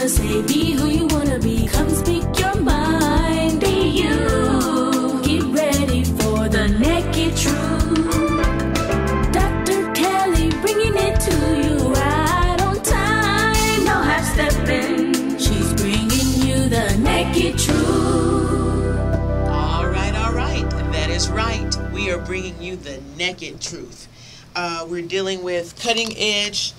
wanna say, be who you wanna be. Come speak your mind, be you. Get ready for the naked truth. Dr. Kelly bringing it to you right on time. No half stepping. She's bringing you the naked truth. All right. That is right. We are bringing you the naked truth. We're dealing with cutting edge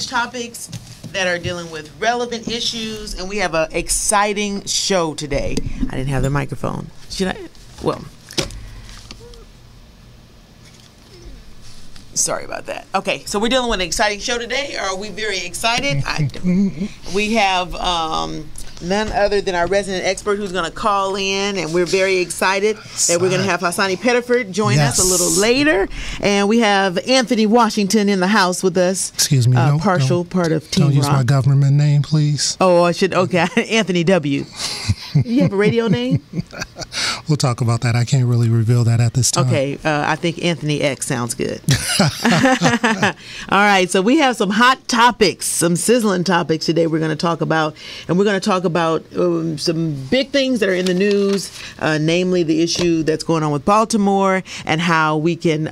topics that are dealing with relevant issues, and we have an exciting show today. I didn't have the microphone. Should I? Well, sorry about that. Okay, so we're dealing with an exciting show today. Are we very excited? We have none other than our resident expert who's going to call in, and we're very excited that we're going to have Hassani Pettiford join us a little later. And we have Anthony Washington in the house with us. Excuse me, part of Team Don't use Rock. my government name, please. Oh, I should. Okay, Anthony W. You have a radio name? We'll talk about that. I can't really reveal that at this time. Okay, I think Anthony X sounds good. All right, so we have some hot topics, some sizzling topics today we're going to talk about. And we're going to talk about some big things that are in the news, namely the issue that's going on with Baltimore and how we can,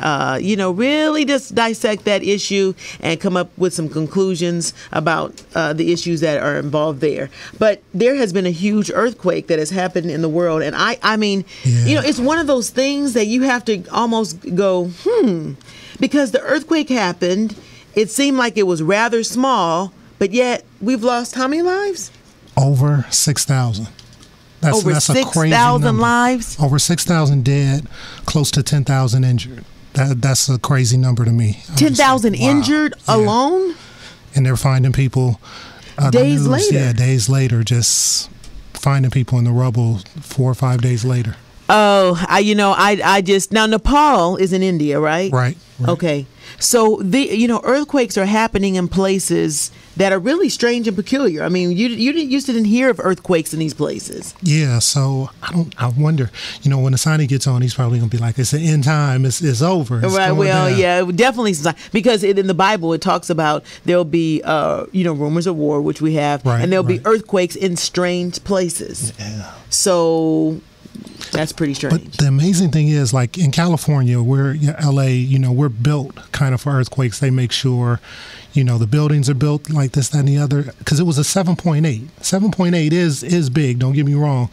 really just dissect that issue and come up with some conclusions about the issues that are involved there. But there has been a huge earthquake that has happened in the world. And I mean, it's one of those things that you have to almost go, because the earthquake happened. It seemed like it was rather small, but yet we've lost how many lives? Over 6,000. Over that's a crazy 6,000 number. lives? Over 6,000 dead, close to 10,000 injured. That's a crazy number to me. 10,000 injured alone? And they're finding people days later. Yeah, days later, just finding people in the rubble 4 or 5 days later. Oh, I just now Nepal is in India, right? Right. Okay. So earthquakes are happening in places that are really strange and peculiar. I mean, you didn't hear of earthquakes in these places. Yeah. So I wonder, when Hassani gets on, he's probably going to be like, it's the end time. It's over. It's right. going Well, down. yeah, definitely. Because in the Bible, it talks about there'll be, rumors of war, which we have, and there'll be earthquakes in strange places. Yeah. So that's pretty strange. But the amazing thing is, like in California, we're LA, we're built kind of for earthquakes. They make sure, the buildings are built like this, that, and the other. Because it was a 7.8. 7.8 is big, don't get me wrong.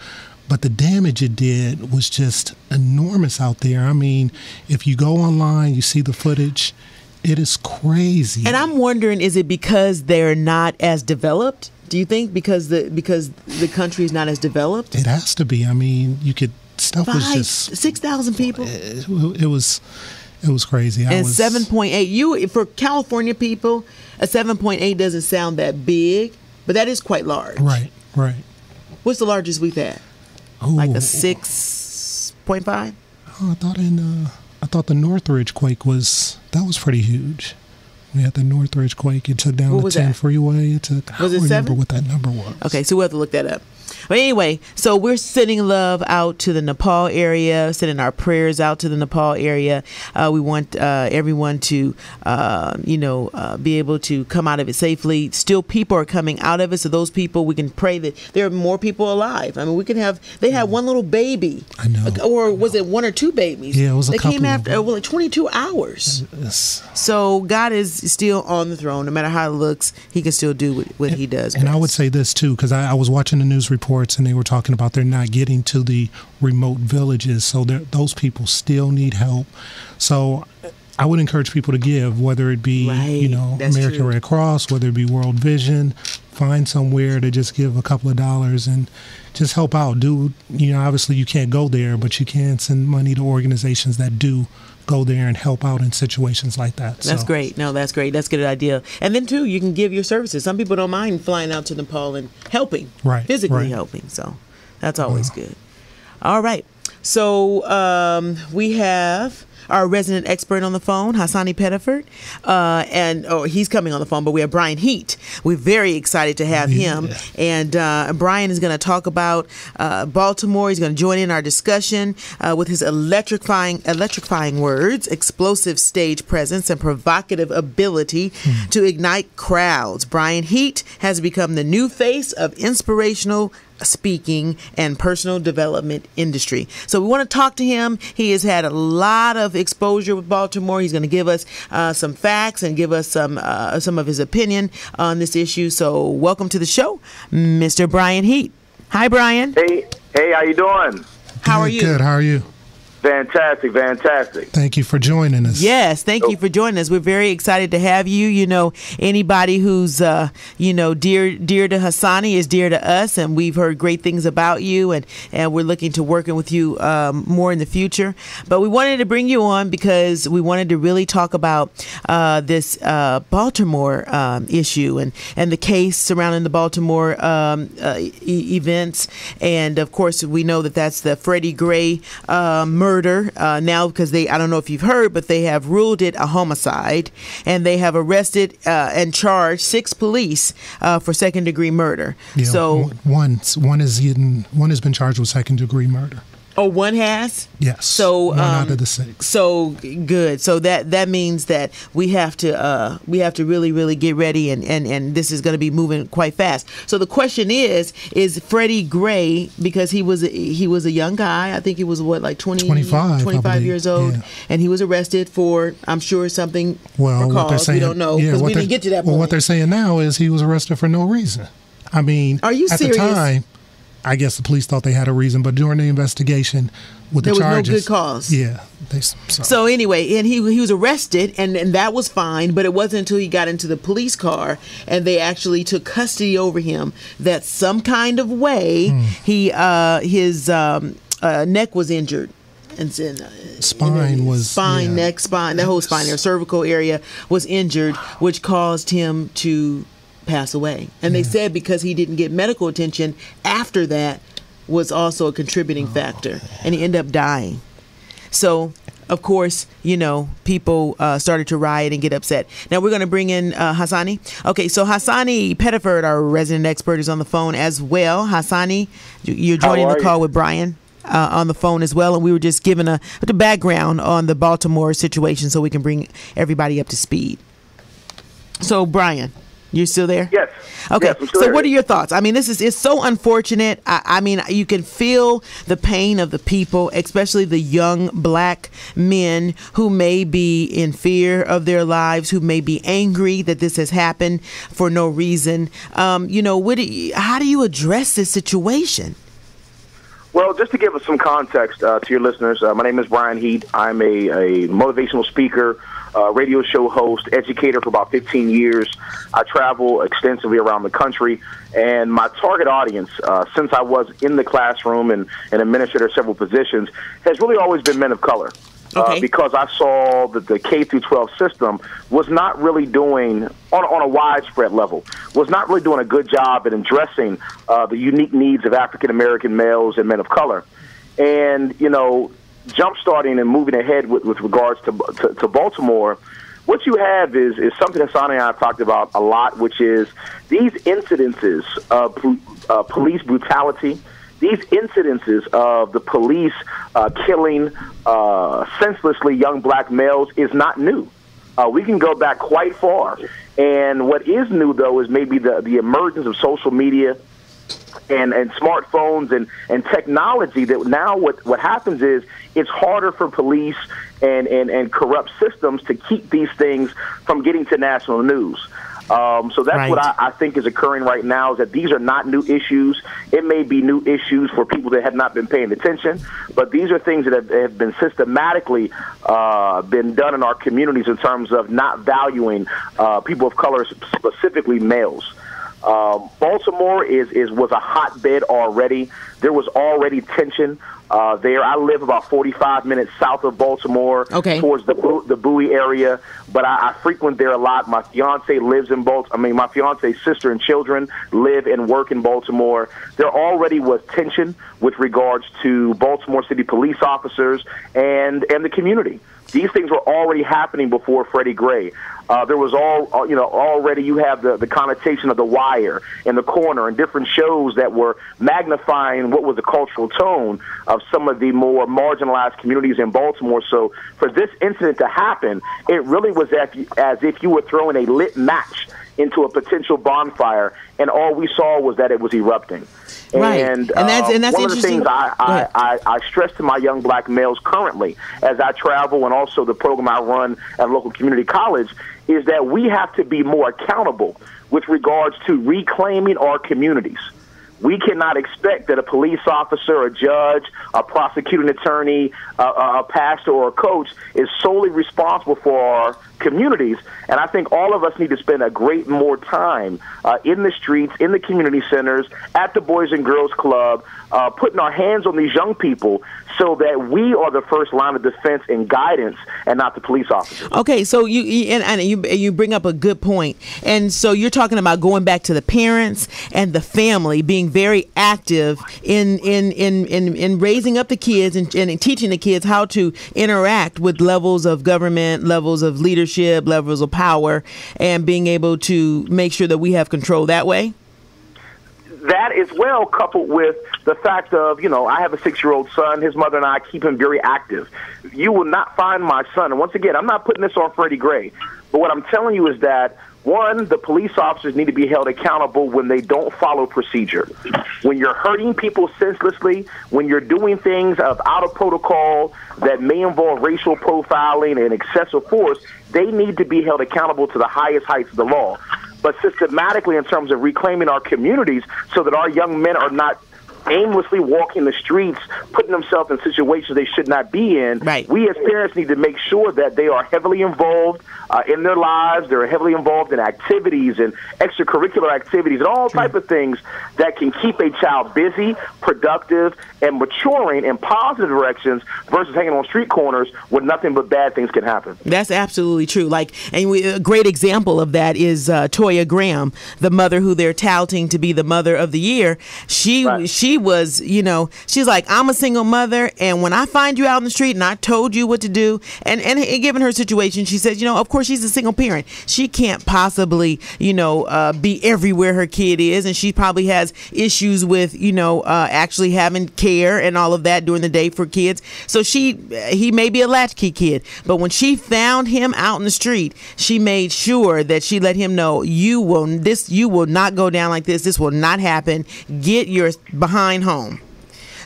But the damage it did was just enormous out there. I mean, if you go online, you see the footage, it is crazy. And I'm wondering, is it because they're not as developed? Do you think because the country is not as developed? It has to be. I mean, was just 6,000 people. It was crazy. And 7.8. For California people, a 7.8 doesn't sound that big, but that is quite large. Right. What's the largest we've had? Ooh. Like a 6.5. Oh, I thought the Northridge quake was pretty huge. We had the Northridge quake. It took down the 10 freeway. Was it 7? I don't remember what that number was. Okay, so we'll have to look that up. But anyway, so we're sending love out to the Nepal area, sending our prayers out to the Nepal area. We want everyone to, be able to come out of it safely. Still, people are coming out of it. So those people, we can pray that there are more people alive. I mean, they had one little baby. I know. Or was it one or two babies? Yeah, it was a couple. They came after, like 22 hours. Yes. So God is still on the throne. No matter how it looks, he can still do what he does. And I would say this, too, because I was watching the news reports and they were talking about they're not getting to the remote villages. So those people still need help. So I would encourage people to give, whether it be, American Red Cross, whether it be World Vision, find somewhere to just give a couple of dollars and just help out. Obviously you can't go there, but you can send money to organizations that do go there and help out in situations like that. That's great. No, that's great. That's a good idea. And then, too, you can give your services. Some people don't mind flying out to Nepal and helping, physically helping. So that's always good. All right. So we have our resident expert on the phone, Hassani Pettiford, and he's coming on the phone, but we have Brian Heat. We're very excited to have him, and Brian is going to talk about Baltimore. He's going to join in our discussion with his electrifying words, explosive stage presence, and provocative ability to ignite crowds. Brian Heat has become the new face of inspirational speaking and personal development industry. So we want to talk to him. He has had a lot of exposure with Baltimore. He's going to give us some facts and give us some of his opinion on this issue. So welcome to the show, Mr. Brian Heat. Hi, Brian. Hey, how you doing? How are you? Good. How are you? Fantastic. Thank you for joining us. Yes, thank you for joining us. We're very excited to have you. You know, anybody who's, dear to Hassani is dear to us, and we've heard great things about you, and we're looking to working with you more in the future. But we wanted to bring you on because we wanted to really talk about this Baltimore issue and the case surrounding the Baltimore events. And, of course, we know that that's the Freddie Gray murder now, because I don't know if you've heard, but they have ruled it a homicide, and they have arrested and charged 6 police for second-degree murder. Yeah, so one has been charged with second-degree murder. Oh, one has? Yes. So one out of the 6. So good. So that means that we have to really get ready, and this is going to be moving quite fast. So the question is Freddie Gray, because he was a young guy. I think he was 25 years old, and he was arrested for, I'm sure, something. Well, for what they're cause. saying, We don't know because we didn't get to that point. Well, what they're saying now is he was arrested for no reason. I mean, are you serious? At the time, I guess the police thought they had a reason, but during the investigation with the charges, there was no good cause. Yeah. So anyway, and he was arrested, and that was fine, but it wasn't until he got into the police car and they actually took custody over him that some kind of way his neck was injured. And neck, spine, the whole spine, their cervical area was injured, which caused him to pass away. And they said because he didn't get medical attention after that was also a contributing factor, and he ended up dying. So, of course, people started to riot and get upset. Now we're going to bring in Hassani. Okay, so Hassani Pettiford, our resident expert, is on the phone as well. Hassani, you're joining the call with Brian on the phone as well, and we were just giving the background on the Baltimore situation so we can bring everybody up to speed. So, Brian, you still there? Yes. Okay. Yes, so what are your thoughts? I mean, it's so unfortunate. I mean, you can feel the pain of the people, especially the young black men who may be in fear of their lives, who may be angry that this has happened for no reason. How do you address this situation? Well, just to give us some context to your listeners, my name is Brian Heat. I'm a motivational speaker, radio show host, educator for about 15 years. I travel extensively around the country, and my target audience, since I was in the classroom and administrator several positions, has really always been men of color. Because I saw that the K through 12 system was not really doing, on a widespread level, was not really doing a good job at addressing the unique needs of African American males and men of color. And, jump-starting and moving ahead with regards to Baltimore, what you have is something Hassani and I have talked about a lot, which is these incidences of police brutality, these incidences of the police killing senselessly young black males is not new. We can go back quite far. And what is new, though, is maybe the emergence of social media and smartphones and technology, that now what happens is it's harder for police and corrupt systems to keep these things from getting to national news. So that's what I think is occurring right now, is that these are not new issues. It may be new issues for people that have not been paying attention, but these are things that have been systematically been done in our communities in terms of not valuing people of color, specifically males. Baltimore was a hotbed already. There was already tension there. I live about 45 minutes south of Baltimore, towards the Bowie area, but I frequent there a lot. My fiance lives in Baltimore. I mean, my fiance's sister and children live and work in Baltimore. There already was tension with regards to Baltimore City police officers and the community. These things were already happening before Freddie Gray. There was already you have the connotation of The Wire in The Corner and different shows that were magnifying what was the cultural tone of some of the more marginalized communities in Baltimore. So for this incident to happen, it really was as if you were throwing a lit match into a potential bonfire, and all we saw was that it was erupting. Right. And that's one of the interesting. things I stress to my young black males currently as I travel, and also the program I run at a local community college, is that we have to be more accountable with regards to reclaiming our communities. We cannot expect that a police officer, a judge, a prosecuting attorney, a pastor, or a coach is solely responsible for our communities. And I think all of us need to spend a great more time in the streets, in the community centers, at the Boys and Girls Club, putting our hands on these young people so that we are the first line of defense and guidance and not the police officers. Okay, so you bring up a good point. And so you're talking about going back to the parents and the family being very active in raising up the kids and teaching the kids how to interact with levels of government, levels of leadership, levels of power, and being able to make sure that we have control that way. That is well coupled with the fact of, I have a 6-year-old son. His mother and I keep him very active. You will not find my son. And once again, I'm not putting this on Freddie Gray. But what I'm telling you is that, one, the police officers need to be held accountable when they don't follow procedure. When you're hurting people senselessly, when you're doing things out of protocol that may involve racial profiling and excessive force, they need to be held accountable to the highest heights of the law. But systematically in terms of reclaiming our communities so that our young men are not aimlessly walking the streets, putting themselves in situations they should not be in. Right. We as parents need to make sure that they are heavily involved in their lives. They're heavily involved in activities and extracurricular activities and all type of things that can keep a child busy, productive, and maturing in positive directions versus hanging on street corners where nothing but bad things can happen. That's absolutely true. A great example of that is Toya Graham, the mother who they're touting to be the mother of the year. She was, she's like, I'm a single mother, and when I find you out in the street and I told you what to do, and given her situation, she says, of course she's a single parent. She can't possibly, be everywhere her kid is, and she probably has issues with, actually having care and all of that during the day for kids. So he may be a latchkey kid, but when she found him out in the street, she made sure that she let him know, you will not go down like this. This will not happen. Get your behind home.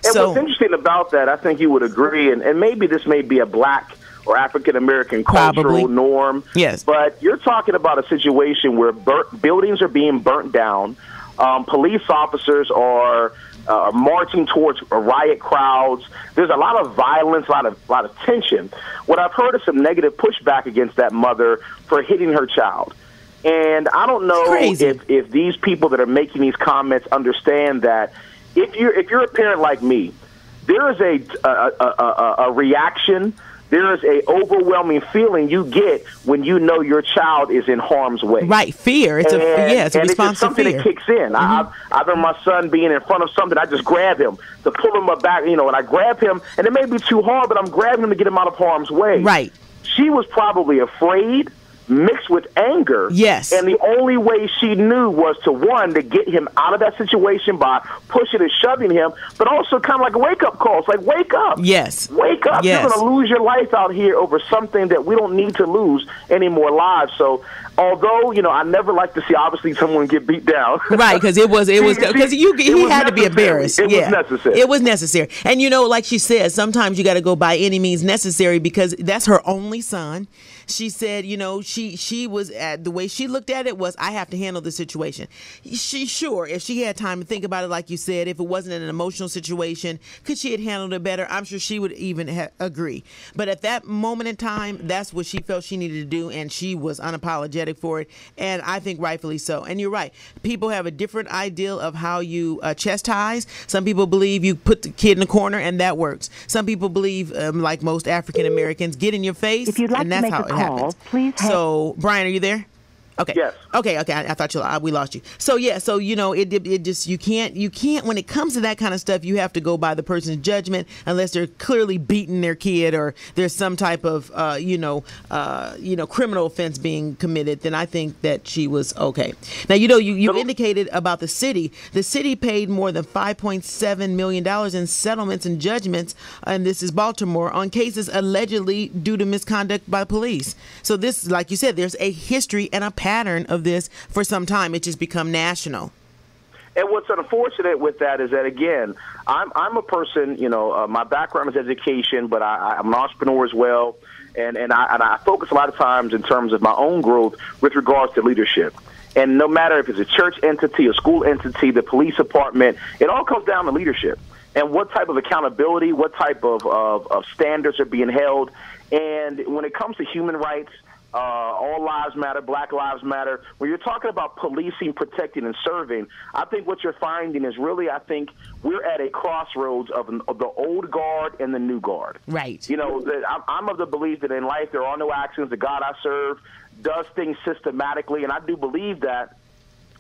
And what's interesting about that, I think you would agree, and maybe this may be a black or African-American cultural norm. Yes. But you're talking about a situation where buildings are being burnt down, police officers are marching towards riot crowds. There's a lot of violence, a lot of tension. What I've heard is some negative pushback against that mother for hitting her child. And I don't know if these people that are making these comments understand that if you're a parent like me, there is a reaction. There is a overwhelming feeling you get when you know your child is in harm's way. Right, fear. It's a response to fear. It's just something that kicks in. Mm-hmm. I remember my son being in front of something. I just grab him to pull him back, and I grab him, and it may be too hard, but I'm grabbing him to get him out of harm's way. Right. She was probably afraid, mixed with anger. Yes. And the only way she knew was to get him out of that situation by pushing and shoving him, but also kind of like a wake-up call. It's like, wake up. Yes. Wake up. Yes. You're going to lose your life out here over something that we don't need to lose any more lives. So although, I never like to see, obviously, someone get beat down. Right, because he had to be embarrassed. It was necessary. It was necessary. And, like she said, sometimes you got to go by any means necessary because that's her only son. She said, she was the way she looked at it was, I have to handle the situation. If she had time to think about it, like you said, if it wasn't an emotional situation, could she have handled it better? I'm sure she would even agree. But at that moment in time, that's what she felt she needed to do, and she was unapologetic for it, and I think rightfully so. And you're right. People have a different ideal of how you chastise. Some people believe you put the kid in the corner, and that works. Some people believe, like most African Americans, get in your face, if you'd like and that's to make how a it call, happens. Please so, Brian, are you there? Okay. Yes. Okay. I thought we lost you. So yeah. So it just you can't when it comes to that kind of stuff, you have to go by the person's judgment unless they're clearly beating their kid or there's some type of criminal offense being committed. Then I think that she was okay. Now you indicated about the city. The city paid more than $5.7 million in settlements and judgments, and this is Baltimore, on cases allegedly due to misconduct by police. So this, like you said, there's a history and a pattern of this for some time. It's just become national. And what's unfortunate with that is that, again, I'm a person, my background is education, but I'm an entrepreneur as well. And I focus a lot of times in terms of my own growth with regards to leadership. And no matter if it's a church entity, a school entity, the police department, it all comes down to leadership and what type of accountability, what type of standards are being held. And when it comes to human rights, all lives matter, Black lives matter. When you're talking about policing, protecting, and serving, I think what you're finding is really, I think we're at a crossroads of the old guard and the new guard. Right. I'm of the belief that in life there are no accidents. The God I serve does things systematically, and I do believe that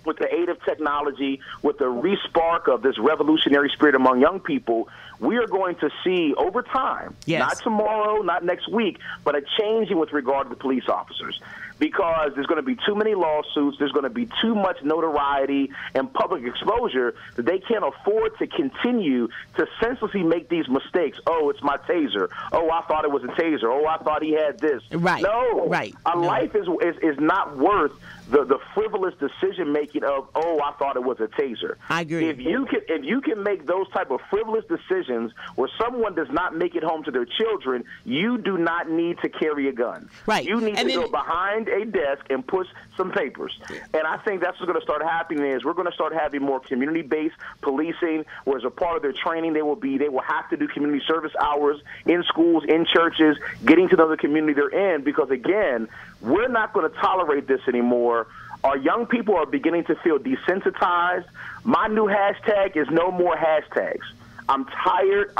with the aid of technology, with the respark of this revolutionary spirit among young people, we are going to see over time, not tomorrow, not next week, but a changing with regard to the police officers. Because there's going to be too many lawsuits, there's going to be too much notoriety and public exposure that they can't afford to continue to senselessly make these mistakes. Oh, it's my taser. Oh, I thought it was a taser. Oh, I thought he had this. Right. No. Right. Life is not worth the frivolous decision making of, oh, I thought it was a taser. I agree. If you can make those type of frivolous decisions where someone does not make it home to their children, you do not need to carry a gun. Right. You need to go behind a desk and push some papers. And I think that's what's going to start happening is we're going to start having more community-based policing, where as a part of their training they will have to do community service hours in schools, in churches, getting to know the community they're in, because again, we're not going to tolerate this anymore. Our young people are beginning to feel desensitized. My new hashtag is no more hashtags. I'm tired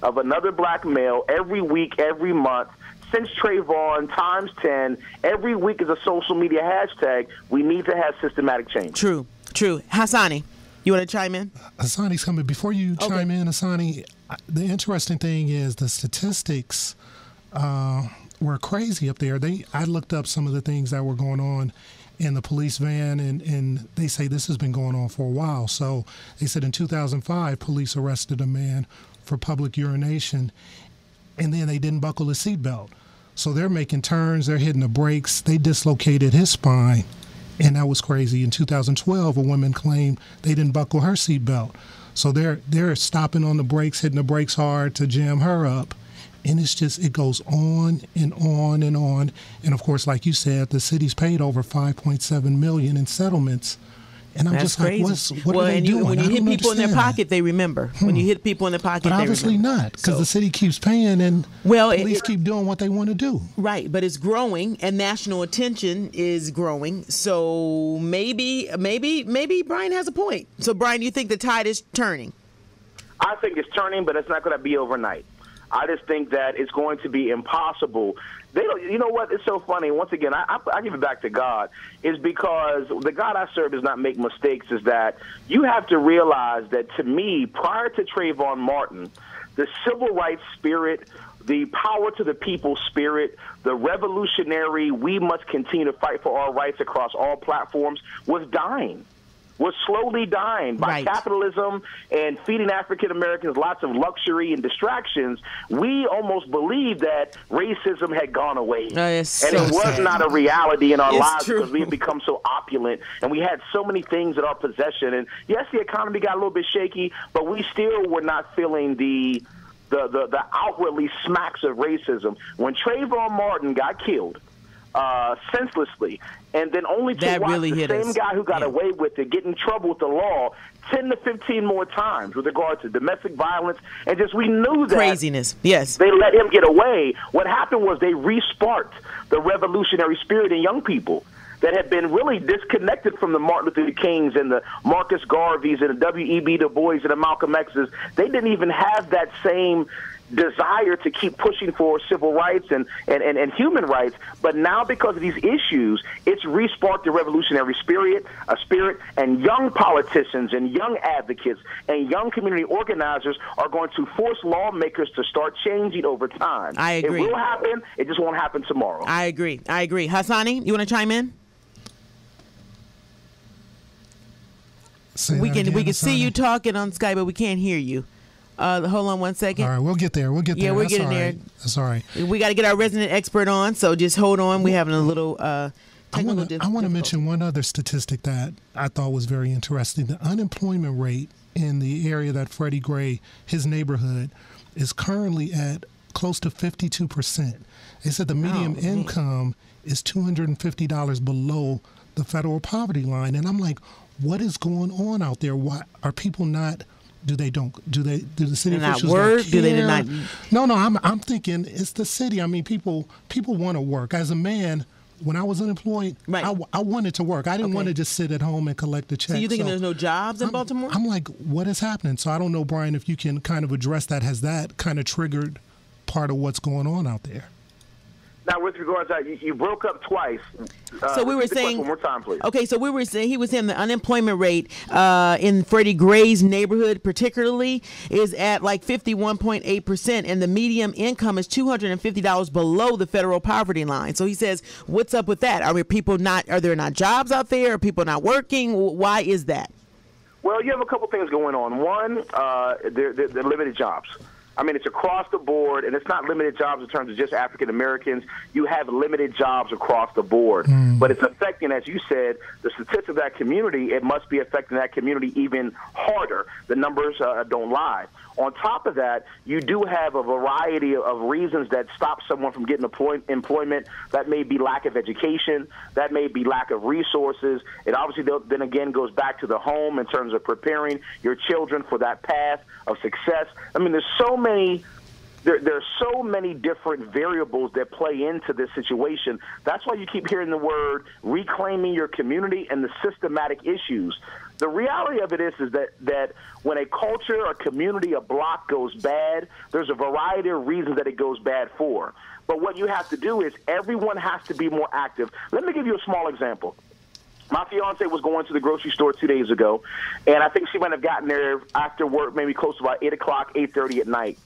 of another black male every week, every month. Since Trayvon, times 10, every week is a social media hashtag. We need to have systematic change. True. Hassani, you want to chime in? Hassani's coming. Before you chime in, Hassani, the interesting thing is the statistics were crazy up there. I looked up some of the things that were going on in the police van, and they say this has been going on for a while. So they said in 2005, police arrested a man for public urination, and then they didn't buckle his seatbelt. So they're making turns, they're hitting the brakes, they dislocated his spine, and that was crazy. In 2012, a woman claimed they didn't buckle her seatbelt. So they're stopping on the brakes, hitting the brakes hard to jam her up. And it goes on and on and on. And of course, like you said, the city's paid over $5.7 million in settlements. And I'm That's just crazy. like, what are they doing? When you hit people in their pocket, that. they remember. When you hit people in their pocket, but they obviously remember. not, because the city keeps paying and police keep doing what they want to do. Right, but it's growing, and national attention is growing. So maybe Brian has a point. So Brian, you think the tide is turning? I think it's turning, but it's not going to be overnight. I just think that it's going to be impossible. You know what? It's so funny. Once again, I give it back to God. Is because the God I serve does not make mistakes. Is that you have to realize that, to me, prior to Trayvon Martin, the civil rights spirit, the power to the people spirit, the revolutionary, we must continue to fight for our rights across all platforms, was dying. Was slowly dying by capitalism and feeding African Americans lots of luxury and distractions. We almost believed that racism had gone away. And it was not a reality in our lives because we had become so opulent and we had so many things at our possession. And yes, the economy got a little bit shaky, but we still were not feeling the outwardly smacks of racism. When Trayvon Martin got killed senselessly, and then only to watch the same guy who got away with it get in trouble with the law 10 to 15 more times with regard to domestic violence, and just we knew that craziness. Yes, they let him get away. What happened was they re-sparked the revolutionary spirit in young people that had been really disconnected from the Martin Luther Kings and the Marcus Garveys and the W.E.B. Du Bois and the Malcolm X's. They didn't even have that same desire to keep pushing for civil rights and human rights. But now, because of these issues, it's re-sparked the revolutionary spirit, and young politicians and young advocates and young community organizers are going to force lawmakers to start changing over time. I agree. It will happen. It just won't happen tomorrow. I agree. Hassani, you want to chime in? We can see you talking on Skype, but we can't hear you. Hold on one second. All right, we'll get there. Yeah, we're getting there. That's all right. We got to get our resident expert on, so just hold on. We're having a little technical difficulty. I want to mention one other statistic that I thought was very interesting. The unemployment rate in the area that Freddie Gray, his neighborhood, is currently at close to 52%. They said the median income is $250 below the federal poverty line. And I'm like, what is going on out there? Why are people not... Do the city officials not work? Don't care? Do they not? No. I'm thinking it's the city. I mean, people want to work. As a man, when I was unemployed, right. I wanted to work. I didn't want to just sit at home and collect the check. So you thinking there's no jobs in Baltimore? I'm like, what is happening? So I don't know, Brian, if you can kind of address that. Has that kind of triggered part of what's going on out there? Now, with regards to that, you broke up twice. So we were saying one more time, please. Okay, so we were saying he was saying the unemployment rate in Freddie Gray's neighborhood, particularly, is at like 51.8%, and the median income is $250 below the federal poverty line. So he says, "What's up with that? Are there not jobs out there? Are people not working? Why is that?" Well, you have a couple things going on. One, they're limited jobs. I mean, it's across the board, and it's not limited jobs in terms of just African Americans. You have limited jobs across the board. But it's affecting, as you said, the statistics of that community. It must be affecting that community even harder. The numbers don't lie. On top of that, you do have a variety of reasons that stop someone from getting employment. That may be lack of education. That may be lack of resources. It obviously then again goes back to the home in terms of preparing your children for that path of success. I mean, there's so many different variables that play into this situation. That's why you keep hearing the word reclaiming your community and the systematic issues. The reality of it is that when a culture, a community, a block goes bad, there's a variety of reasons that it goes bad for. But what you have to do is everyone has to be more active. Let me give you a small example. My fiance was going to the grocery store 2 days ago, and I think she might have gotten there after work, maybe close to about 8 o'clock, 8:30 at night.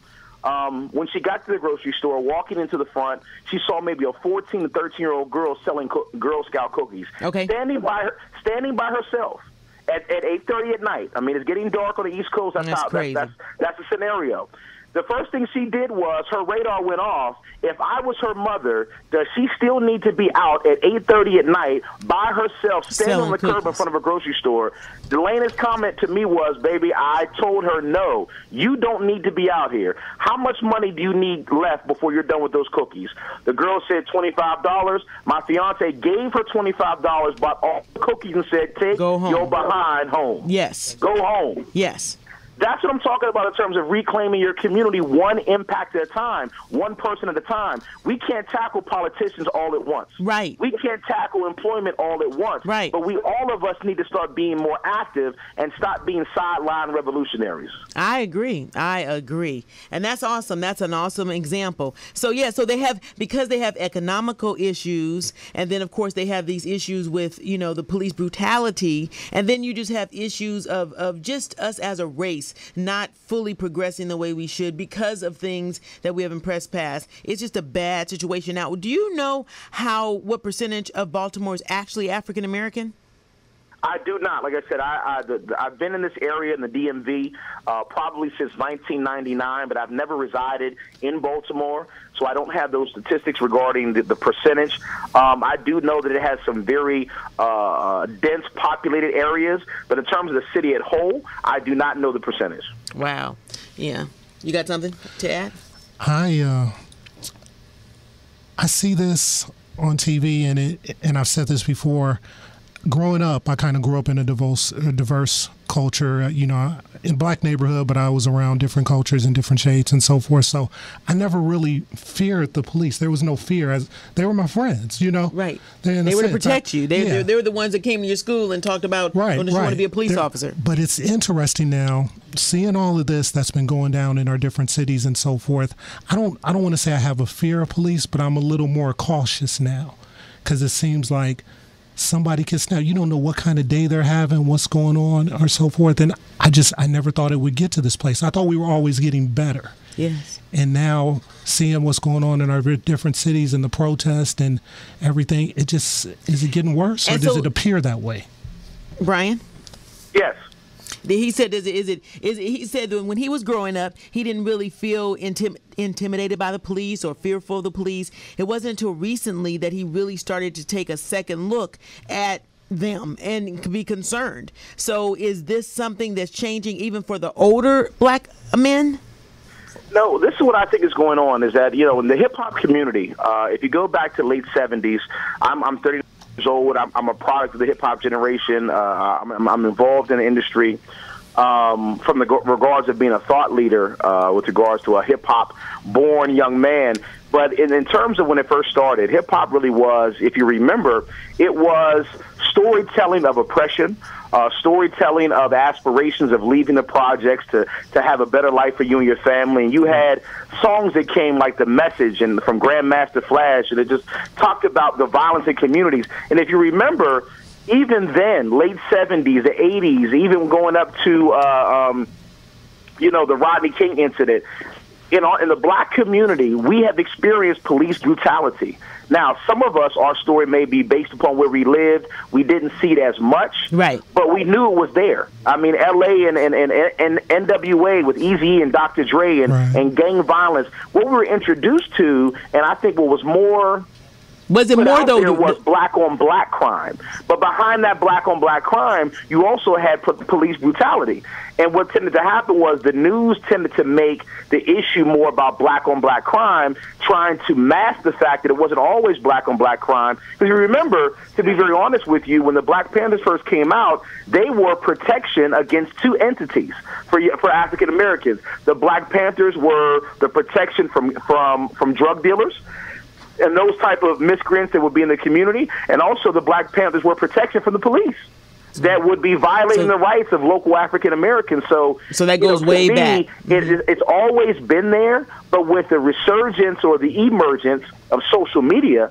When she got to the grocery store, walking into the front, she saw maybe a 14 to 13-year-old girl selling Girl Scout cookies, standing by herself at 8:30 at night. I mean, it's getting dark on the East Coast. That's crazy. That's the scenario. The first thing she did was her radar went off. If I was her mother, does she still need to be out at 8:30 at night by herself, standing on the curb in front of a grocery store? Delena's comment to me was, "Baby, I told her no. You don't need to be out here. How much money do you need left before you're done with those cookies?" The girl said $25. My fiance gave her $25, bought all the cookies, and said, "Take your behind home." Yes. Go home. Yes. That's what I'm talking about in terms of reclaiming your community one impact at a time, one person at a time. We can't tackle politicians all at once. Right. We can't tackle employment all at once. Right. But all of us need to start being more active and stop being sideline revolutionaries. I agree. And that's awesome. That's an awesome example. So, because they have economical issues, and then, of course, they have these issues with, the police brutality, and then you just have issues of just us as a race not fully progressing the way we should because of things that we haven't pressed past. It's just a bad situation. Now, do you know what percentage of Baltimore is actually African American? I do not. Like I said, I've been in this area in the DMV probably since 1999, but I've never resided in Baltimore, so I don't have those statistics regarding the percentage. I do know that it has some very dense populated areas, but in terms of the city at whole, I do not know the percentage. Wow. Yeah. You got something to add? I see this on TV, and I've said this before. growing up, I kind of grew up in a diverse culture, in black neighborhood, but I was around different cultures and different shades and so forth. So I never really feared the police. There was no fear, as they were my friends, Right. They were to protect you. They were the ones that came to your school and talked about, right, you want to be a police officer. But it's interesting now, seeing all of this that's been going down in our different cities and so forth. I don't want to say I have a fear of police, but I'm a little more cautious now, because it seems like somebody can snap. You don't know what kind of day they're having, what's going on, or so forth. And I never thought it would get to this place. I thought we were always getting better. Yes. And now seeing what's going on in our different cities and the protest and everything, is it getting worse, or does it appear that way? Brian? Yes. He said, he said that when he was growing up, he didn't really feel intimidated by the police or fearful of the police. It wasn't until recently that he really started to take a second look at them and be concerned. So is this something that's changing even for the older black men? No, this is what I think is going on, is that, in the hip-hop community, if you go back to late 70s, I'm 30 years old. I'm a product of the hip-hop generation. I'm involved in the industry from the regards of being a thought leader with regards to a hip-hop born young man. But in terms of when it first started, hip-hop really was, if you remember, it was storytelling of oppression, storytelling of aspirations of leaving the projects to have a better life for you and your family. And you had songs that came like The Message and from Grandmaster Flash, and it just talked about the violence in communities. And if you remember, even then, late 70s, the 80s, even going up to, the Rodney King incident, in the black community, we have experienced police brutality. Now, some of us, our story may be based upon where we lived. We didn't see it as much, right? But we knew it was there. I mean, L.A. and NWA with Eazy and Dr. Dre and gang violence, what we were introduced to, and I think what was more... Was it more though? There was black on black crime, but behind that black on black crime, you also had police brutality. And what tended to happen was the news tended to make the issue more about black on black crime, trying to mask the fact that it wasn't always black on black crime. Because you remember, to be very honest with you, when the Black Panthers first came out, they were protection against two entities for African Americans. The Black Panthers were the protection from drug dealers and those type of miscreants that would be in the community, and also the Black Panthers were protection from the police that would be violating the rights of local African Americans. So that goes way back. It's always been there, but with the resurgence or the emergence of social media,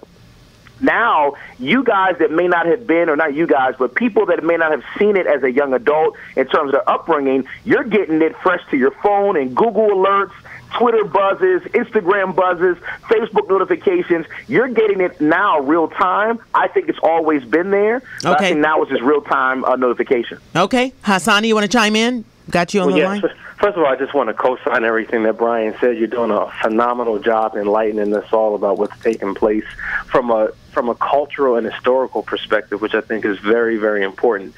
now you guys that may not have been, or not you guys, but people that may not have seen it as a young adult in terms of their upbringing, you're getting it fresh to your phone and Google alerts, Twitter buzzes, Instagram buzzes, Facebook notifications. You're getting it now real time. I think it's always been there. But I think now it's just real time notification. Okay. Hassani, you want to chime in? Got you on the line? First of all, I just want to co-sign everything that Brian said. You're doing a phenomenal job enlightening us all about what's taking place from a cultural and historical perspective, which I think is very, very important.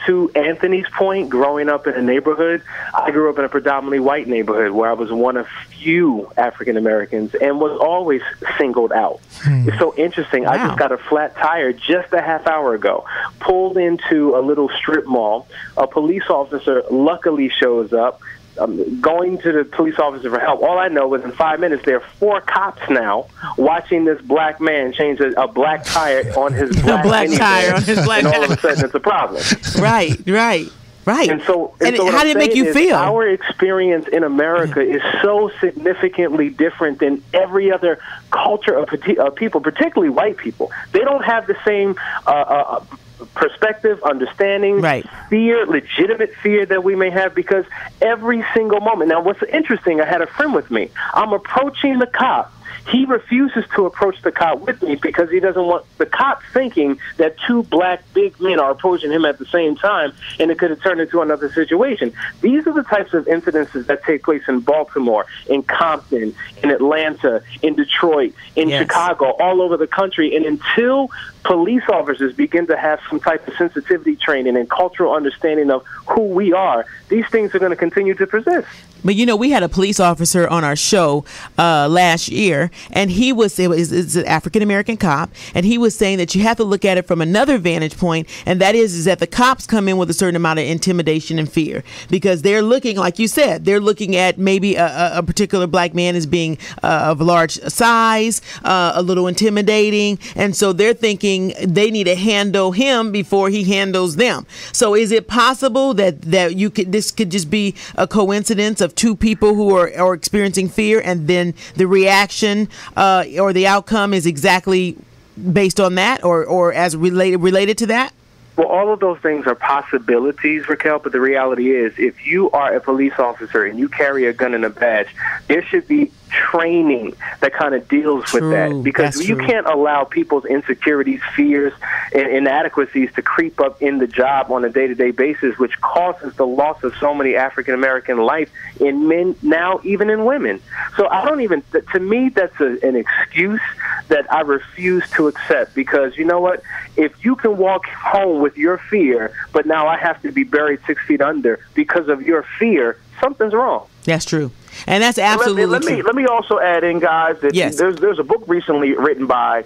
To Anthony's point, growing up in a neighborhood, I grew up in a predominantly white neighborhood where I was one of few African Americans and was always singled out. It's so interesting. Wow. I just got a flat tire just a half hour ago, pulled into a little strip mall. A police officer luckily shows up. Going to the police officer for help. All I know was in 5 minutes there are 4 cops now watching this black man change a black tire on his black tire on his black and all of a sudden it's a problem. Right. And so how did it make you feel? Our experience in America is so significantly different than every other culture of people, particularly white people. They don't have the same perspective, understanding, fear, legitimate fear that we may have, because every single moment. Now, what's interesting, I had a friend with me. I'm approaching the cop. He refuses to approach the cop with me because he doesn't want the cop thinking that 2 black big men are approaching him at the same time, and it could have turned into another situation. These are the types of incidences that take place in Baltimore, in Compton, in Atlanta, in Detroit, in Chicago, all over the country. And until police officers begin to have some type of sensitivity training and cultural understanding of who we are, these things are going to continue to persist. But we had a police officer on our show last year, and it's an African American cop, and he was saying that you have to look at it from another vantage point, and that is that the cops come in with a certain amount of intimidation and fear, because they're looking, like you said, they're looking at maybe a particular black man as being of large size, a little intimidating, and so they're thinking they need to handle him before he handles them. So is it possible that this could just be a coincidence of two people who are experiencing fear, and then the reaction or the outcome is exactly based on that, or as related to that? Well, all of those things are possibilities, Raquel, but the reality is if you are a police officer and you carry a gun and a badge, there should be training that kind of deals with that, because you can't allow people's insecurities, fears, and inadequacies to creep up in the job on a day-to-day basis, which causes the loss of so many African-American life in men, now even in women. So to me, that's an excuse that I refuse to accept, because you know what? If you can walk home with your fear, but now I have to be buried 6 feet under because of your fear, something's wrong. That's true. And that's absolutely true. Let me also add in, guys, that yes. there's a book recently written by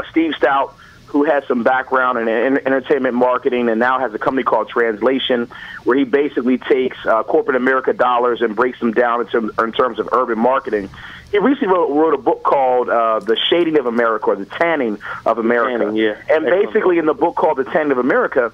Steve Stout, who has some background in entertainment marketing and now has a company called Translation, where he basically takes corporate America dollars and breaks them down in terms of urban marketing. He recently wrote a book called The Shading of America, or The Tanning of America. Tanning, yeah. And basically in the book called The Tanning of America,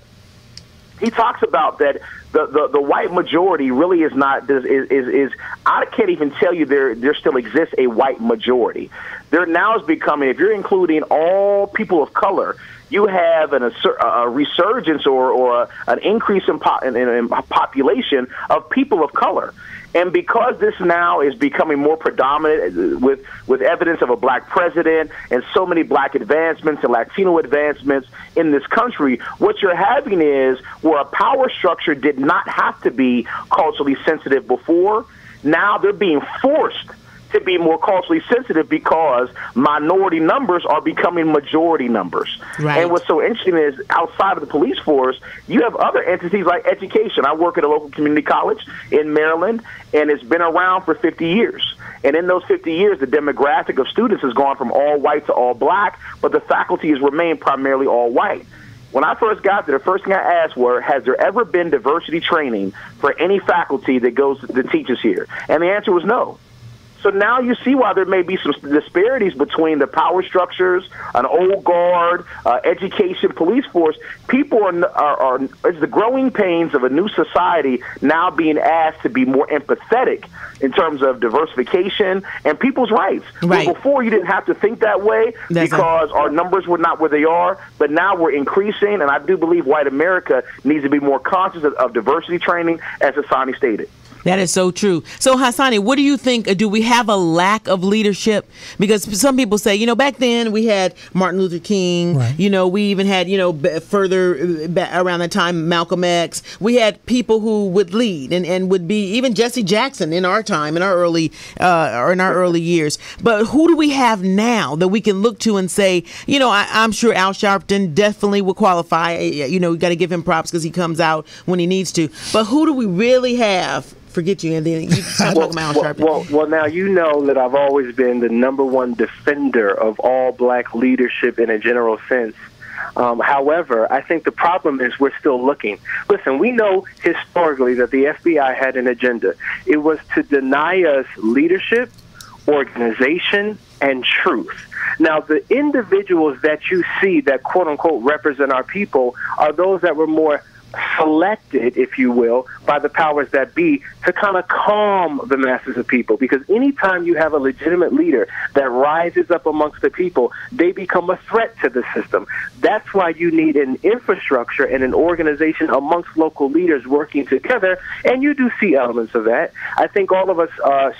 he talks about that the white majority really is not is I can't even tell you there still exists a white majority. There now is becoming, if you're including all people of color, you have a resurgence or an increase in population of people of color. And because this now is becoming more predominant with evidence of a black president and so many black advancements and Latino advancements in this country, what you're having is where a power structure did not have to be culturally sensitive before, now they're being forced to be more culturally sensitive because minority numbers are becoming majority numbers. Right. And what's so interesting is outside of the police force, you have other entities like education. I work at a local community college in Maryland, and it's been around for 50 years. And in those 50 years, the demographic of students has gone from all white to all black, but the faculty has remained primarily all white. When I first got there, the first thing I asked was, has there ever been diversity training for any faculty that teaches here? And the answer was no. So now you see why there may be some disparities between the power structures, an old guard, education, police force. People are it's the growing pains of a new society now being asked to be more empathetic in terms of diversification and people's rights. Right. Well, before you didn't have to think that way because our numbers were not where they are, but now we're increasing, and I do believe white America needs to be more conscious of diversity training, as Hassani stated. That is so true. So, Hassani, what do you think? Do we have a lack of leadership? Because some people say, back then we had Martin Luther King. Right. We even had, further around that time, Malcolm X. We had people who would lead and would be even Jesse Jackson in our time, in our early years. But who do we have now that we can look to and say, I'm sure Al Sharpton definitely would qualify. We got to give him props because he comes out when he needs to. But who do we really have? Forget you, and then you start talking about Al Sharpton. Well, now you know that I've always been the number one defender of all black leadership in a general sense. However, I think the problem is we're still looking. Listen, we know historically that the FBI had an agenda. It was to deny us leadership, organization, and truth. Now, the individuals that you see that quote-unquote represent our people are those that were more selected, if you will, by the powers that be to kind of calm the masses of people. Because anytime you have a legitimate leader that rises up amongst the people, they become a threat to the system. That's why you need an infrastructure and an organization amongst local leaders working together, and you do see elements of that. I think all of us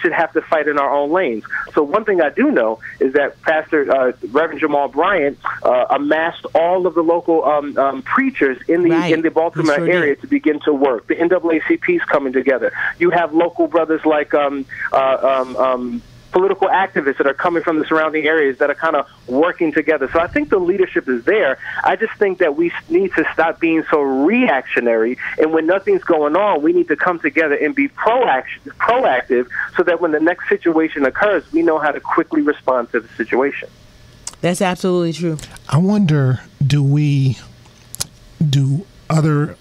should have to fight in our own lanes. So one thing I do know is that Pastor Reverend Jamal Bryant amassed all of the local preachers in the Baltimore area to begin to work. The NAACP is coming together. You have local brothers like political activists that are coming from the surrounding areas that are kind of working together. So I think the leadership is there. I just think that we need to stop being so reactionary, and when nothing's going on, we need to come together and be proactive so that when the next situation occurs, we know how to quickly respond to the situation. That's absolutely true. I wonder, do other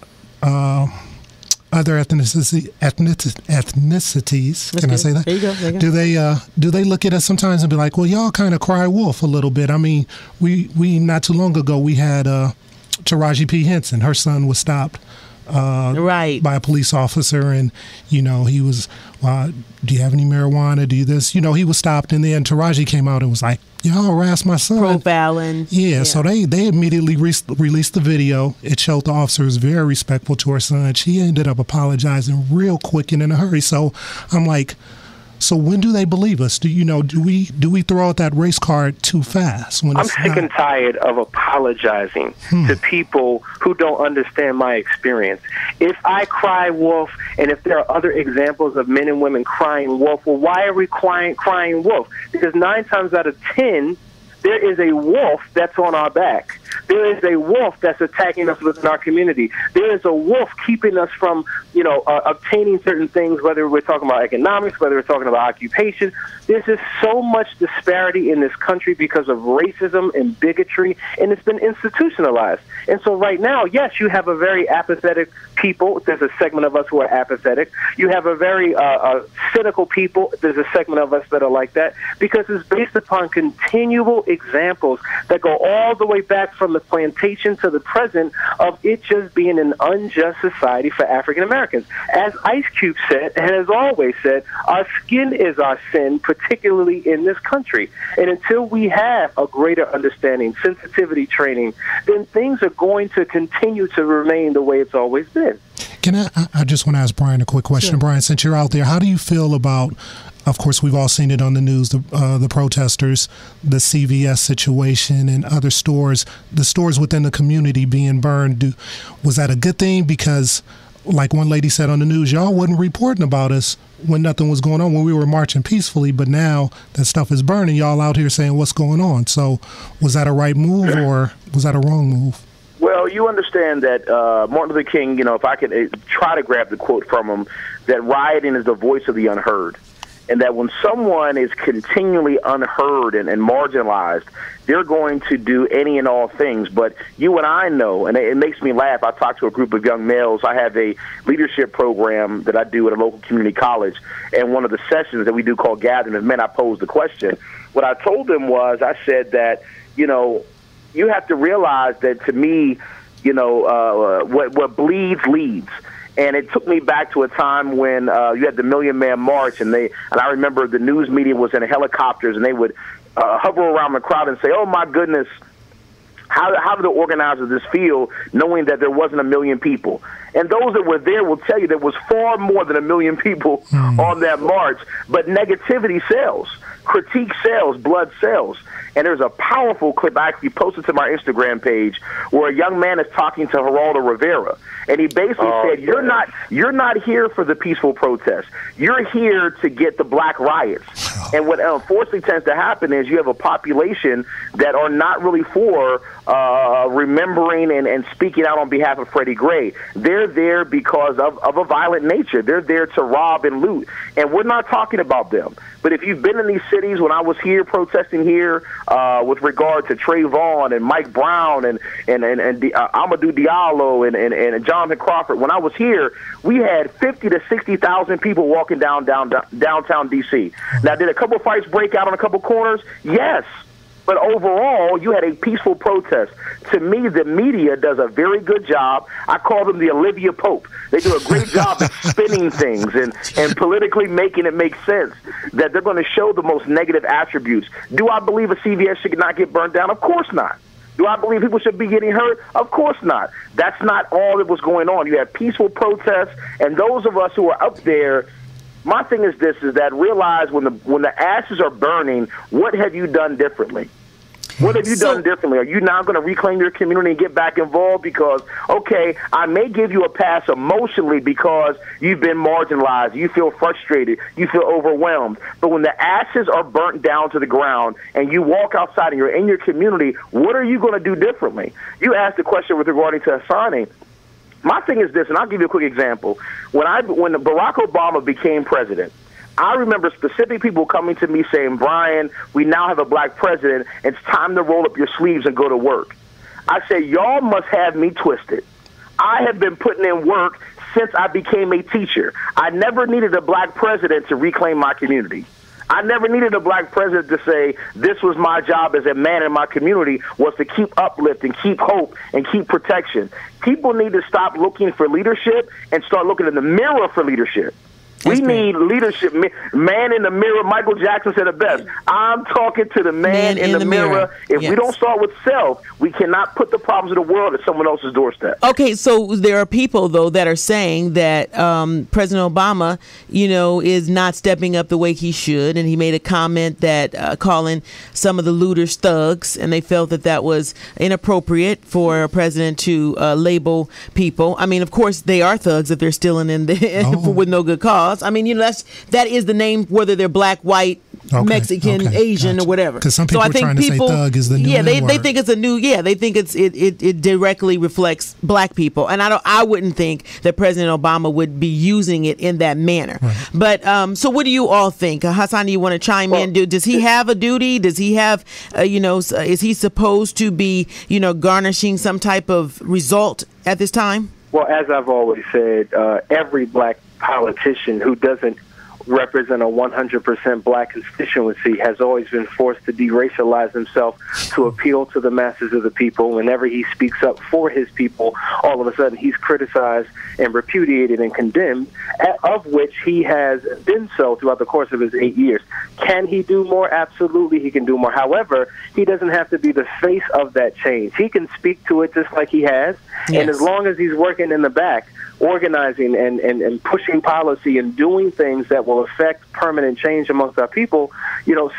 ethnicities? That's can good. I say that? There you go. There you go. Do they look at us sometimes and be like, well, y'all kind of cry wolf a little bit? I mean, we not too long ago we had Taraji P. Henson. Her son was stopped right by a police officer, and he was, do you have any marijuana? Do you this? He was stopped, and then Taraji came out and was like, y'all harassed my son. Profiling. Yeah, so they immediately released the video. It showed the officer was very respectful to her son. She ended up apologizing real quick and in a hurry. So I'm like, so when do they believe us? Do we throw out that race card too fast? I'm sick and tired of apologizing to people who don't understand my experience. If I cry wolf, and if there are other examples of men and women crying wolf, well, why are we crying wolf? Because 9 times out of 10, there is a wolf that's on our back. There is a wolf that's attacking us within our community. There is a wolf keeping us from, obtaining certain things, whether we're talking about economics, whether we're talking about occupation. There's just so much disparity in this country because of racism and bigotry, and it's been institutionalized. And so right now, yes, you have a very apathetic people. There's a segment of us who are apathetic. You have a very cynical people. There's a segment of us that are like that because it's based upon continual examples that go all the way back from the plantation to the present of it just being an unjust society for African Americans. As Ice Cube said, and has always said, our skin is our sin, particularly in this country. And until we have a greater understanding, sensitivity training, then things are going to continue to remain the way it's always been. I just want to ask Brian a quick question. Sure. Brian, since you're out there, how do you feel about, of course, we've all seen it on the news, the protesters, the CVS situation, and other stores, the stores within the community being burned. Was that a good thing? Because, like one lady said on the news, y'all wasn't reporting about us when nothing was going on, when we were marching peacefully, but now that stuff is burning, y'all out here saying what's going on. So was that a right move or was that a wrong move? Well, you understand that Martin Luther King, if I could try to grab the quote from him, that rioting is the voice of the unheard. And that when someone is continually unheard and marginalized, they're going to do any and all things. But you and I know, and it makes me laugh, I talk to a group of young males. I have a leadership program that I do at a local community college. And one of the sessions that we do called Gathering of Men, I posed the question. What I told them was, I said that, you have to realize that, to me, what bleeds leads. And it took me back to a time when you had the Million Man March, and I remember the news media was in helicopters, and they would hover around the crowd and say, "Oh my goodness, how did the organizers this feel, knowing that there wasn't 1 million people?" And those that were there will tell you there was far more than 1 million people on that march. But negativity sells, critique sells, blood sells. And there's a powerful clip I actually posted to my Instagram page where a young man is talking to Geraldo Rivera, and he basically said, "You're not here for the peaceful protest. You're here to get the black riots." And what unfortunately tends to happen is you have a population that are not really for remembering and speaking out on behalf of Freddie Gray. They're there because of a violent nature. They're there to rob and loot, and we're not talking about them. But if you've been in these cities, when I was here protesting here with regard to Trayvon and Mike Brown and Amadou Diallo and Jonathan Crawford, when I was here, we had 50 to 60,000 people walking downtown D.C. Now, did a couple fights break out on a couple corners? Yes. But overall, you had a peaceful protest. To me, the media does a very good job. I call them the Olivia Pope. They do a great job at spinning things and politically making it make sense, that they're going to show the most negative attributes. Do I believe a CVS should not get burned down? Of course not. Do I believe people should be getting hurt? Of course not. That's not all that was going on. You had peaceful protests, and those of us who are up there, my thing is this, is that realize when the ashes are burning, what have you done differently? What have you done differently? Are you now going to reclaim your community and get back involved? Because, okay, I may give you a pass emotionally because you've been marginalized, you feel frustrated, you feel overwhelmed. But when the ashes are burnt down to the ground and you walk outside and you're in your community, what are you going to do differently? You asked the question with regarding to assigning. My thing is this, and I'll give you a quick example. When Barack Obama became president, I remember specific people coming to me saying, Brian, we now have a black president. It's time to roll up your sleeves and go to work. I say, y'all must have me twisted. I have been putting in work since I became a teacher. I never needed a black president to reclaim my community. I never needed a black president to say this was my job as a man in my community, was to keep uplift and keep hope and keep protection. People need to stop looking for leadership and start looking in the mirror for leadership. We need leadership. Man in the mirror. Michael Jackson said it best. I'm talking to the man in the mirror. If we don't start with self, we cannot put the problems of the world at someone else's doorstep. Okay, so there are people, though, that are saying that President Obama, is not stepping up the way he should. And he made a comment that calling some of the looters thugs, and they felt that was inappropriate for a president to label people. I mean, of course, they are thugs if they're stealing with no good cause. I mean, that is the name, whether they're black, white, Mexican, Asian, or whatever. Because some people are trying to say thug is the new they think it's a new, they think it directly reflects black people. And I wouldn't think that President Obama would be using it in that manner. Right. But so what do you all think? Hassan, do you want to chime in? Does he have a duty? Does he have, is he supposed to be, garnishing some type of result at this time? Well, as I've always said, every black politician who doesn't represent a 100% black constituency has always been forced to deracialize himself to appeal to the masses of the people. Whenever he speaks up for his people, all of a sudden he's criticized and repudiated and condemned, of which he has been so throughout the course of his 8 years. Can he do more? Absolutely, he can do more. However, he doesn't have to be the face of that change. He can speak to it just like he has, and as long as he's working in the back, organizing and pushing policy and doing things that will affect permanent change amongst our people,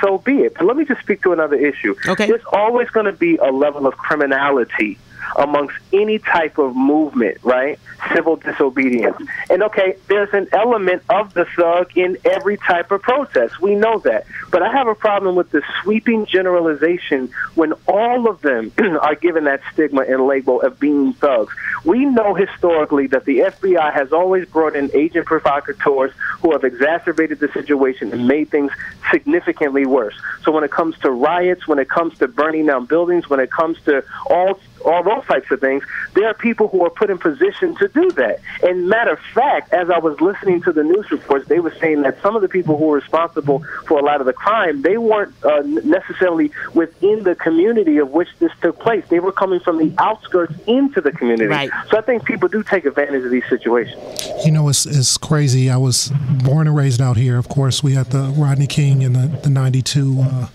so be it. But let me just speak to another issue. Okay. There's always going to be a level of criminality amongst any type of movement, right? Civil disobedience. And there's an element of the thug in every type of protest. We know that. But I have a problem with the sweeping generalization when all of them are given that stigma and label of being thugs. We know historically that the FBI has always brought in agent provocateurs who have exacerbated the situation and made things significantly worse. So when it comes to riots, when it comes to burning down buildings, when it comes to all those types of things, there are people who are put in position to do that. And matter of fact, as I was listening to the news reports, they were saying that some of the people who were responsible for a lot of the crime, they weren't necessarily within the community of which this took place. They were coming from the outskirts into the community. Right. So I think people do take advantage of these situations. It's crazy. I was born and raised out here. Of course, we had the Rodney King and the 92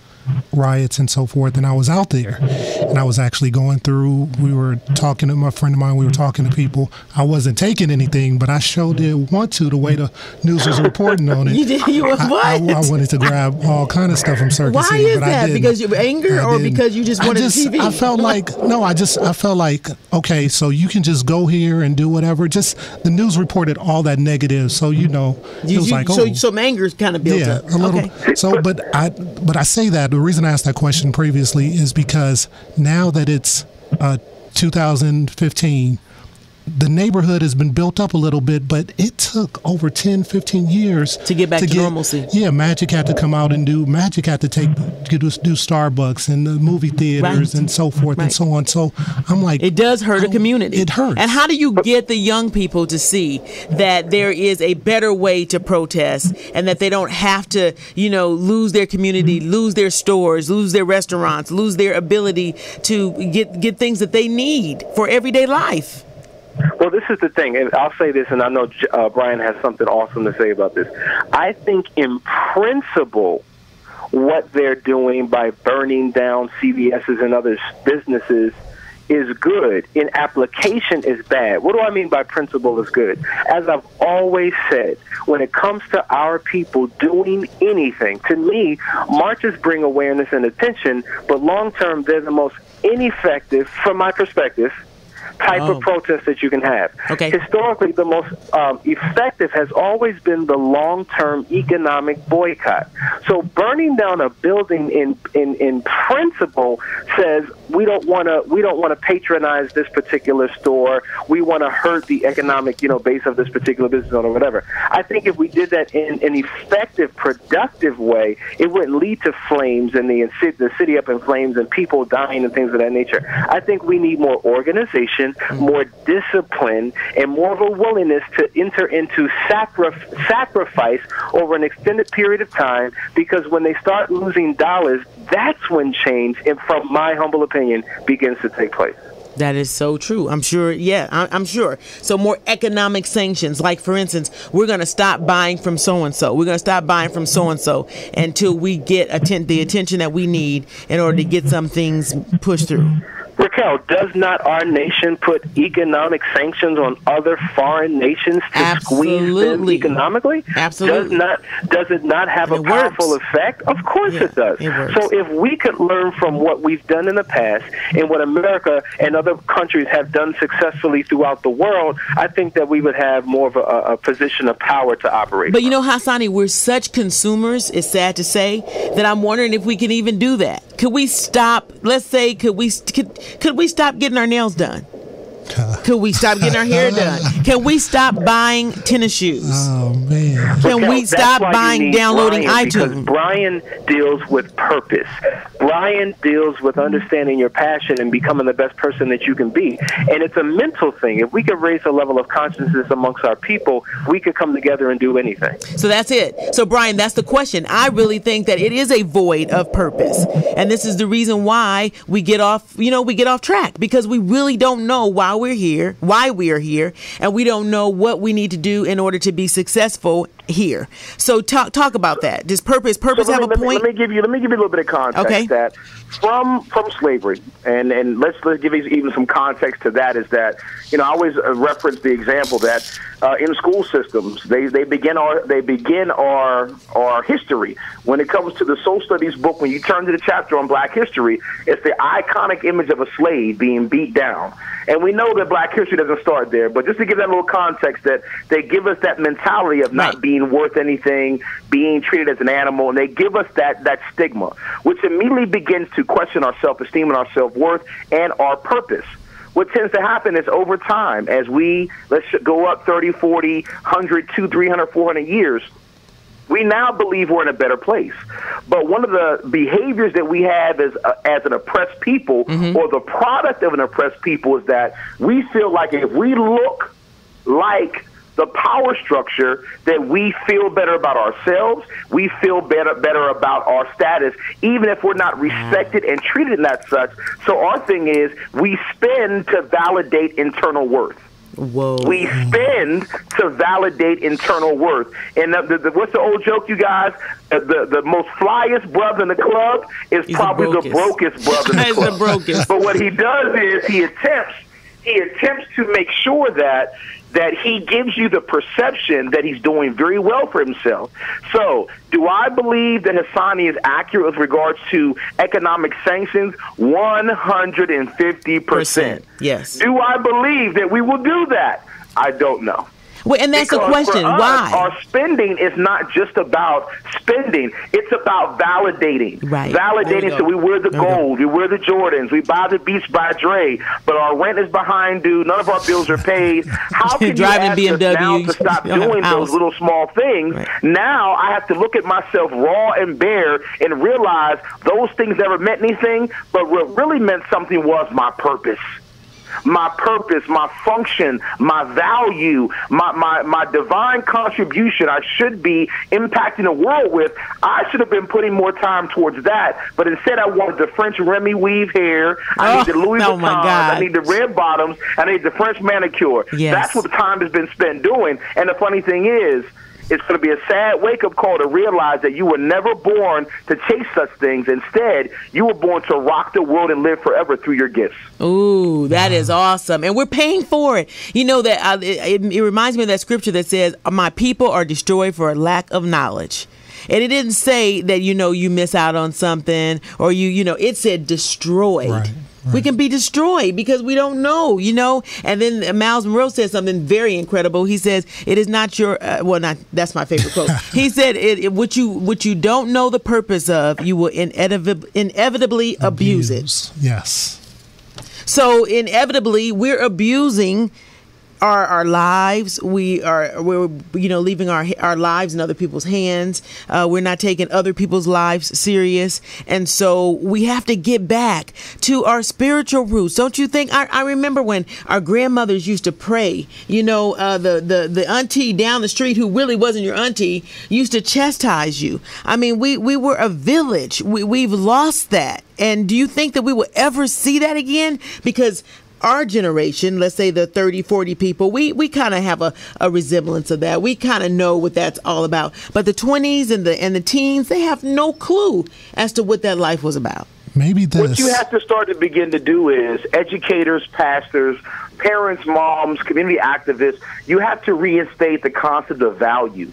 riots and so forth, and I was out there, and I was actually going through, we were talking to my friend of mine, we were talking to people. I wasn't taking anything, but I sure did want to, the way the news was reporting on it. You did? I wanted to grab all kind of stuff from Circus. Why is that? Because you were angry or because you just wanted TV? I felt like, I felt like, okay, so you can just go here and do whatever. Just the news reported all that negative, so it was like, so some anger's kind of built up. A little. Okay. So, but I say that, the reason I asked that question previously is because now that it's 2015, the neighborhood has been built up a little bit, but it took over 10, 15 years to get back to normalcy. Yeah, Magic had to come out and do Starbucks and the movie theaters and so forth and so on. So I'm like, it does hurt a community. It hurts. And how do you get the young people to see that there is a better way to protest and that they don't have to, lose their community, lose their stores, lose their restaurants, lose their ability to get things that they need for everyday life? Well, this is the thing, and I'll say this, and I know Brian has something awesome to say about this. I think in principle, what they're doing by burning down CVS's and other businesses is good. In application is bad. What do I mean by principle is good? As I've always said, when it comes to our people doing anything, to me, marches bring awareness and attention, but long term, they're the most ineffective, from my perspective, type of protest that you can have. Okay. Historically, the most effective has always been the long-term economic boycott. So burning down a building in principle says we don't want to patronize this particular store. We want to hurt the economic base of this particular business owner or whatever. I think if we did that in an effective, productive way, it wouldn't lead to flames and the city up in flames and people dying and things of that nature. I think we need more organization, more discipline, and more of a willingness to enter into sacrifice over an extended period of time, because when they start losing dollars, that's when change, and from my humble opinion, begins to take place. That is so true. I'm sure. Yeah, I'm sure. So more economic sanctions, like, for instance, we're going to stop buying from so-and-so. We're going to stop buying from so-and-so until we get the attention that we need in order to get some things pushed through. Raquel, does not our nation put economic sanctions on other foreign nations to squeeze them economically? Absolutely. Does it not have a powerful effect? Of course it does. So if we could learn from what we've done in the past and what America and other countries have done successfully throughout the world, I think that we would have more of a position of power to operate. But Hassani, we're such consumers, it's sad to say, that I'm wondering if we can even do that. Could we stop, let's say, could we stop getting our nails done? Could we stop getting our hair done? Can we stop buying tennis shoes? Oh, man. Can we stop downloading iTunes? Because Brian deals with purpose. Brian deals with understanding your passion and becoming the best person that you can be. And it's a mental thing. If we could raise a level of consciousness amongst our people, we could come together and do anything. So that's it. So, Brian, that's the question. I really think that it is a void of purpose. And this is the reason why we get off track, because we really don't know why we are here, and we don't know what we need to do in order to be successful here. So talk about that. Does purpose have a point? Let me give you a little bit of context. Okay. That from slavery, and let's give you even some context to that, is that I always reference the example that in school systems they begin our history. When it comes to the social studies book, when you turn to the chapter on Black history, it's the iconic image of a slave being beat down. And we know that Black history doesn't start there, but just to give that little context, that they give us that mentality of not being worth anything, being treated as an animal, and they give us that stigma, which immediately begins to question our self-esteem and our self-worth and our purpose. What tends to happen is over time, as let's go up 30, 40, 100, 200, 300, 400 years, we now believe we're in a better place. But one of the behaviors that we have as an oppressed people, or the product of an oppressed people, is that we feel like if we look like the power structure, that we feel better about ourselves, we feel better about our status, even if we're not respected and treated as such. So our thing is, we spend to validate internal worth. Whoa. We spend to validate internal worth. And what's the old joke, you guys? The most flyest brother in the club is probably the brokest brother in the club. The brokest. But what he does is he attempts to make sure that he gives you the perception that he's doing very well for himself. So, do I believe that Hassani is accurate with regards to economic sanctions? 150%. Yes. Do I believe that we will do that? I don't know. Well, and that's the question. For us, why? Our spending is not just about spending. It's about validating. Right. Validating, so we wear the gold, we wear the Jordans, we buy the Beats by Dre, but our rent is behind due, none of our bills are paid. How can you ask us now to stop doing those little small things? Right. Now I have to look at myself raw and bare and realize those things never meant anything, but what really meant something was my purpose. My purpose, my function, my value, my divine contribution I should be impacting the world with. I should have been putting more time towards that, but instead I wanted the French Remy weave hair, I need the Louis Vuitton, I need the red bottoms, I need the French manicure. Yes. That's what the time has been spent doing. And the funny thing is, it's going to be a sad wake-up call to realize that you were never born to chase such things. Instead, you were born to rock the world and live forever through your gifts. Ooh, that is awesome. And we're paying for it. You know, that it reminds me of that scripture that says, my people are destroyed for a lack of knowledge. And it didn't say that, you miss out on something or it said destroyed. Right. We can be destroyed because we don't know, And then Miles Monroe said something very incredible. He says, it is not your, that's my favorite quote. He said, what you don't know the purpose of, you will inevitably abuse it. Yes. So inevitably, we're abusing our lives. We're leaving our lives in other people's hands. We're not taking other people's lives serious. And so we have to get back to our spiritual roots. Don't you think? I remember when our grandmothers used to pray, the auntie down the street who really wasn't your auntie used to chastise you. I mean, we were a village. We've lost that. And do you think that we will ever see that again? Because our generation, let's say the 30, 40 people, we kind of have a resemblance of that. We kind of know what that's all about. But the 20s and the teens, they have no clue as to what that life was about. Maybe this. What you have to start to begin to do is educators, pastors, parents, moms, community activists, you have to reinstate the concept of value.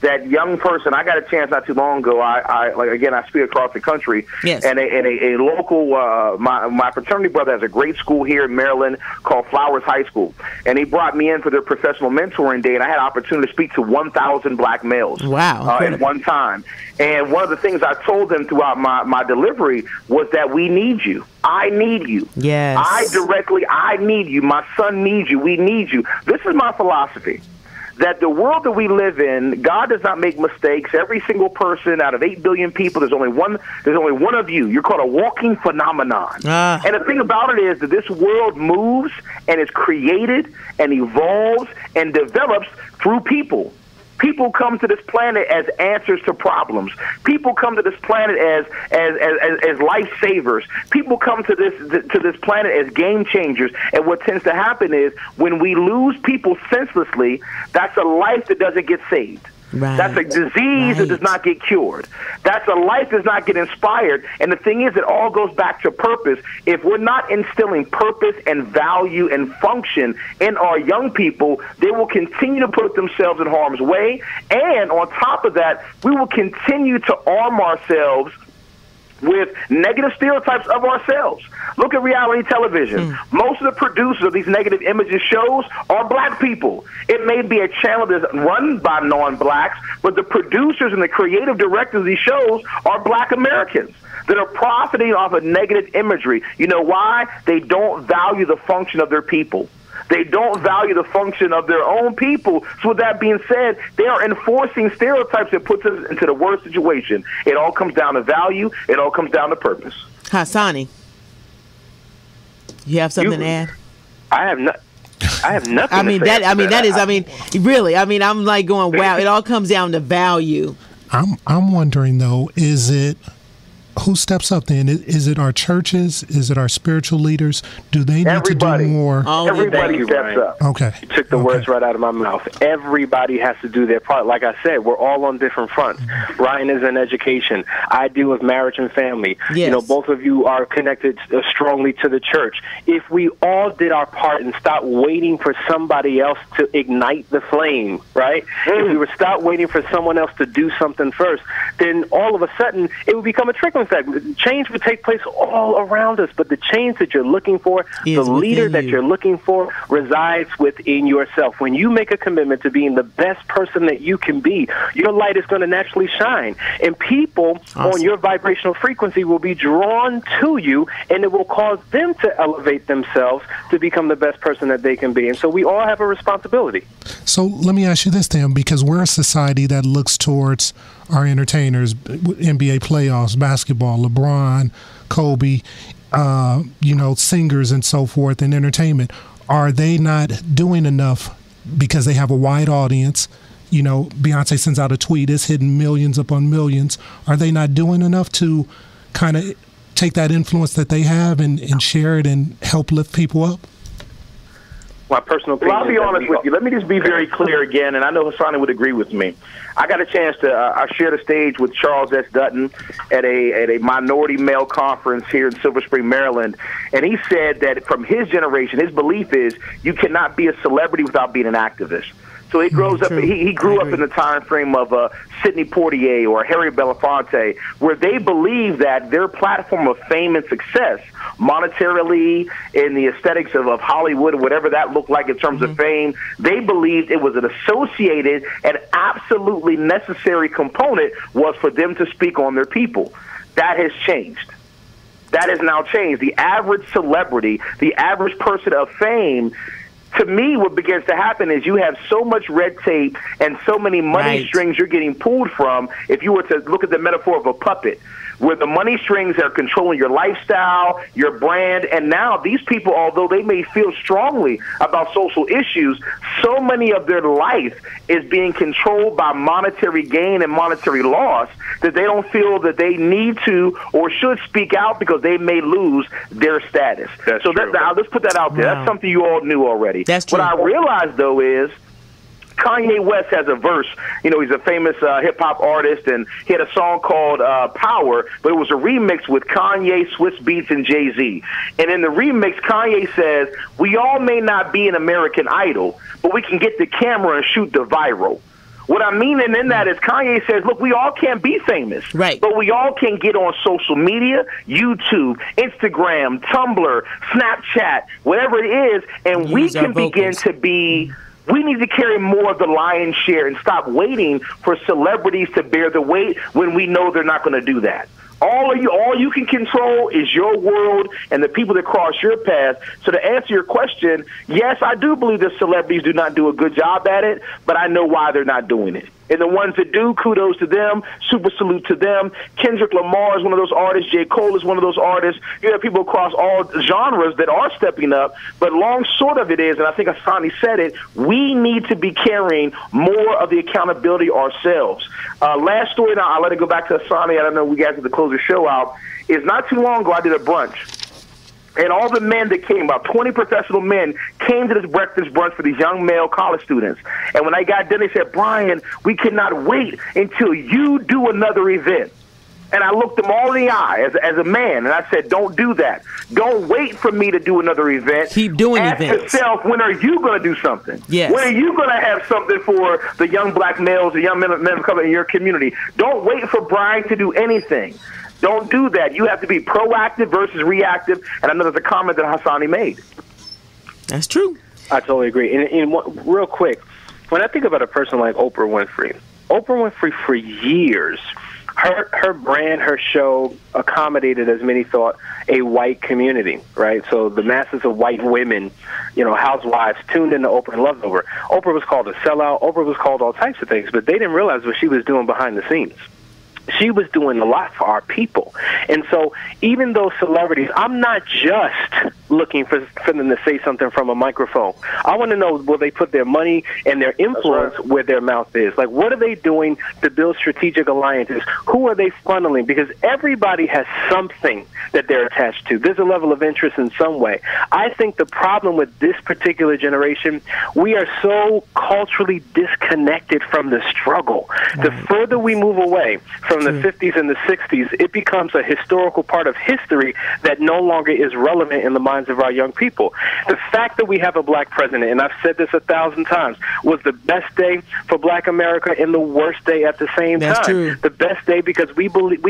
That young person, I got a chance not too long ago. I speak across the country, yes. And a local, my fraternity brother has a great school here in Maryland called Flowers High School, and he brought me in for their professional mentoring day, and I had an opportunity to speak to 1,000 black males. Wow! At one time, and one of the things I told them throughout my delivery was that we need you. I need you. Yes. I need you. My son needs you. We need you. This is my philosophy. That the world that we live in, God does not make mistakes. Every single person out of 8 billion people, there's only one of you. You're called a walking phenomenon. And the thing about it is that this world moves and is created and evolves and develops through people. People come to this planet as answers to problems. People come to this planet as lifesavers. People come to this planet as game changers. And what tends to happen is when we lose people senselessly, that's a life that doesn't get saved. Right. That's a disease that does not get cured. That's a life that does not get inspired. And the thing is, it all goes back to purpose. If we're not instilling purpose and value and function in our young people, they will continue to put themselves in harm's way. And on top of that, we will continue to arm ourselves with negative stereotypes of ourselves. Look at reality television. Most of the producers of these negative images shows are black people. It may be a channel that's run by non-blacks, but the producers and the creative directors of these shows are black Americans that are profiting off of negative imagery. You know why? They don't value the function of their people. They don't value the function of their own people. So with that being said, they are enforcing stereotypes that puts us into the worst situation. It all comes down to value. It all comes down to purpose. Hassani, you have something to add? I have nothing. Really. I'm like going, wow. It all comes down to value. I'm wondering though, is it who steps up then? Is it our churches? Is it our spiritual leaders? Do they need to do more? Everybody steps up. Okay. You took the words right out of my mouth. Everybody has to do their part. Like I said, we're all on different fronts. Ryan is in education. I deal with marriage and family. Yes. Both of you are connected strongly to the church. If we all did our part and stopped waiting for somebody else to ignite the flame, right? If we were stop waiting for someone else to do something first, then all of a sudden it would become a trickling effect. Change would take place all around us, but the change that you're looking for, the leader that you're looking for, resides within yourself. When you make a commitment to being the best person that you can be, your light is going to naturally shine, and people on your vibrational frequency will be drawn to you, and it will cause them to elevate themselves to become the best person that they can be. And so we all have a responsibility. So let me ask you this, Dan, because we're a society that looks towards our entertainers, NBA playoffs, basketball, LeBron, Kobe, singers and so forth, and entertainment. Are they not doing enough because they have a wide audience? Beyonce sends out a tweet, it's hitting millions upon millions. Are they not doing enough to kind of take that influence that they have and share it and help lift people up? my personal opinion. Well, I'll be honest with you. Let me just be very clear again, and I know Hassani would agree with me. I got a chance to I shared a stage with Charles S. Dutton at a minority male conference here in Silver Spring, Maryland, and he said that from his generation, his belief is you cannot be a celebrity without being an activist. So he grows up. He grew up in the time frame of Sidney Poitier or Harry Belafonte, where they believe that their platform of fame and success, monetarily, in the aesthetics of Hollywood, whatever that looked like in terms of fame, they believed it was an associated and absolutely necessary component was for them to speak on their people. That has changed. That has now changed. The average celebrity, the average person of fame, to me, what begins to happen is you have so much red tape and so many money strings you're getting pulled from. If you were to look at the metaphor of a puppet, where the money strings are controlling your lifestyle, your brand, and now these people, although they may feel strongly about social issues, so many of their life is being controlled by monetary gain and monetary loss that they don't feel that they need to or should speak out because they may lose their status. That's true. Let's put that out there. Wow. That's something you all knew already. That's true. What I realized, though, is Kanye West has a verse. You know, he's a famous hip-hop artist, and he had a song called Power, but it was a remix with Kanye, Swiss Beats, and Jay-Z. And in the remix, Kanye says, we all may not be an American Idol, but we can get the camera and shoot the viral. What I mean in that is Kanye says, look, we all can't be famous, right, but we all can get on social media, YouTube, Instagram, Tumblr, Snapchat, whatever it is, and we can begin to be... We need to carry more of the lion's share and stop waiting for celebrities to bear the weight when we know they're not going to do that. All you can control is your world and the people that cross your path. So to answer your question, yes, I do believe that celebrities do not do a good job at it, but I know why they're not doing it. And the ones that do, kudos to them, super salute to them. Kendrick Lamar is one of those artists. J. Cole is one of those artists. You have people across all genres that are stepping up. But long short of it is, and I think Hassani said it, we need to be carrying more of the accountability ourselves. Last story, now I'll let it go back to Hassani. I don't know, we guys have to close the show out. Is not too long ago I did a brunch. And all the men that came, about 20 professional men, came to this breakfast brunch for these young male college students. And when I got done, they said, Brian, we cannot wait until you do another event. And I looked them all in the eye as a man, and I said, don't do that. Don't wait for me to do another event. Keep doing events. Ask yourself, when are you going to do something? Yes. When are you going to have something for the young black males, the young men of color in your community? Don't wait for Brian to do anything. Don't do that. You have to be proactive versus reactive. And I know there's a comment that Hassani made. That's true. I totally agree. And real quick, when I think about a person like Oprah Winfrey for years, her brand, her show accommodated, as many thought, a white community, right? So the masses of white women, housewives, tuned into Oprah and loved Oprah. Oprah was called a sellout. Oprah was called all types of things, but they didn't realize what she was doing behind the scenes. She was doing a lot for our people. And so even those celebrities, I'm not just looking for them to say something from a microphone. I want to know, will they put their money and their influence where their mouth is? Like, what are they doing to build strategic alliances? Who are they funneling? Because everybody has something that they're attached to. There's a level of interest in some way. I think the problem with this particular generation, we are so culturally disconnected from the struggle. The further we move away from the 50s and the 60s, it becomes a historical part of history that no longer is relevant in the minds of our young people. The fact that we have a black president, and I've said this 1,000 times, was the best day for black America and the worst day at the same time. True. The best day because we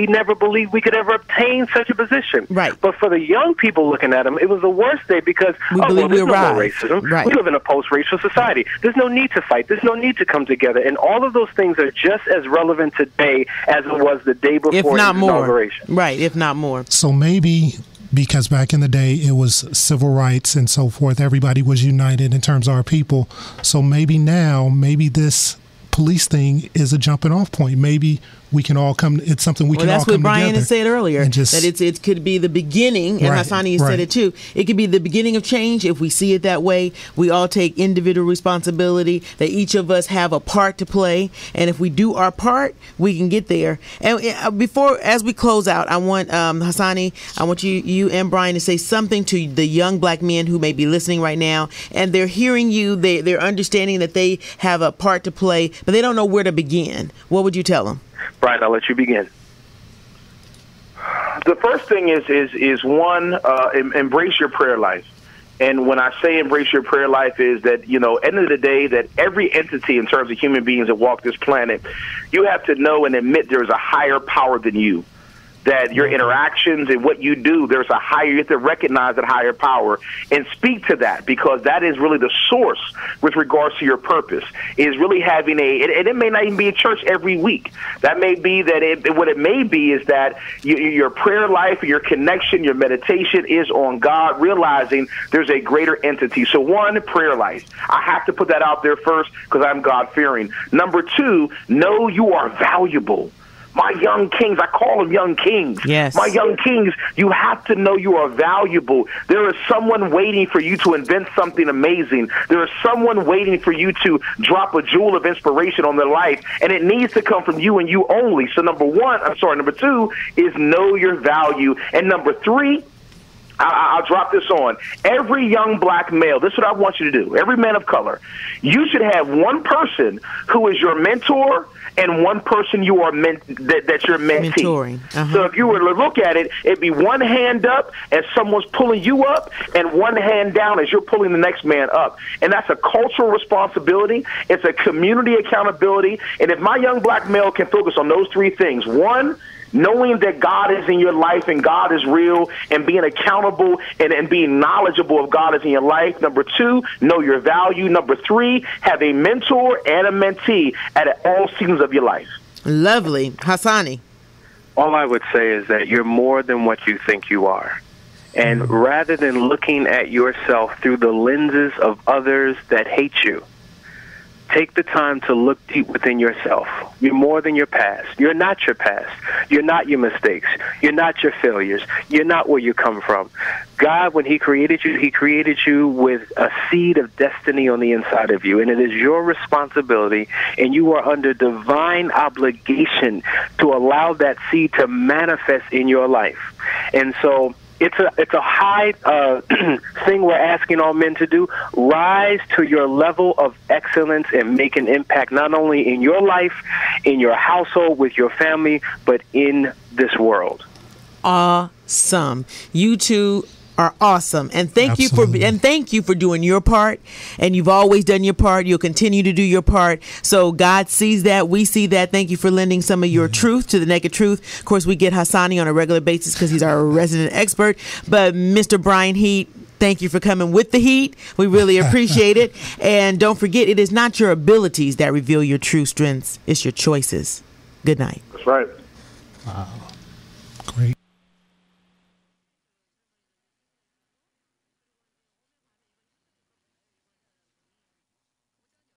never believed we could ever obtain such a position. Right. But for the young people looking at him, it was the worst day because there's no more racism. Right. We live in a post-racial society. There's no need to fight. There's no need to come together. And all of those things are just as relevant today as it was the day before, if not more. Inauguration. Right, if not more. So maybe because back in the day it was civil rights and so forth, everybody was united in terms of our people. So maybe now, maybe this police thing is a jumping off point. Maybe we can all come. It's something we can all come together. That's what Brian had said earlier. That it could be the beginning, and Hassani said it too. It could be the beginning of change if we see it that way. We all take individual responsibility. That each of us have a part to play, and if we do our part, we can get there. And as we close out, I want Hassani, I want you and Brian to say something to the young black men who may be listening right now, and they're hearing you. They're understanding that they have a part to play, but they don't know where to begin. What would you tell them? Brian, I'll let you begin. The first thing is one, embrace your prayer life. And when I say embrace your prayer life is that, end of the day, that every entity in terms of human beings that walk this planet, you have to know and admit there is a higher power than you. That your interactions and what you do, you have to recognize that higher power and speak to that, because that is really the source with regards to your purpose, is really having and it may not even be a church every week. That may be what it may be is that your prayer life, your connection, your meditation is on God, realizing there's a greater entity. So one, prayer life. I have to put that out there first because I'm God-fearing. Number two, know you are valuable. My young kings, I call them young kings. Yes. My young kings, you have to know you are valuable. There is someone waiting for you to invent something amazing. There is someone waiting for you to drop a jewel of inspiration on their life, and it needs to come from you and you only. So number two is know your value. And number three, I'll drop this on. Every young black male, this is what I want you to do. Every man of color, you should have one person who is your mentor and one person you are that you're mentee. Mentoring. So if you were to look at it, it'd be one hand up as someone's pulling you up, and one hand down as you're pulling the next man up. And that's a cultural responsibility. It's a community accountability. And if my young black male can focus on those three things: one, knowing that God is in your life and God is real, and being accountable and being knowledgeable of God is in your life. Number two, know your value. Number three, have a mentor and a mentee at all seasons of your life. Lovely. Hassani. All I would say is that you're more than what you think you are. And rather than looking at yourself through the lenses of others that hate you, take the time to look deep within yourself. You're more than your past. You're not your past. You're not your mistakes. You're not your failures. You're not where you come from. God, when He created you with a seed of destiny on the inside of you, and it is your responsibility, and you are under divine obligation to allow that seed to manifest in your life. And so it's a high thing we're asking all men to do. Rise to your level of excellence and make an impact not only in your life, in your household, with your family, but in this world. Awesome. You two are awesome, and thank you for doing your part. And you've always done your part. You'll continue to do your part. So God sees that. We see that. Thank you for lending some of your truth to the Naked Truth. Of course, we get Hassani on a regular basis because he's our resident expert. But Mr. Brian Heat, thank you for coming with the heat. We really appreciate it. And don't forget, it is not your abilities that reveal your true strengths. It's your choices. Good night. That's right. Wow. Great.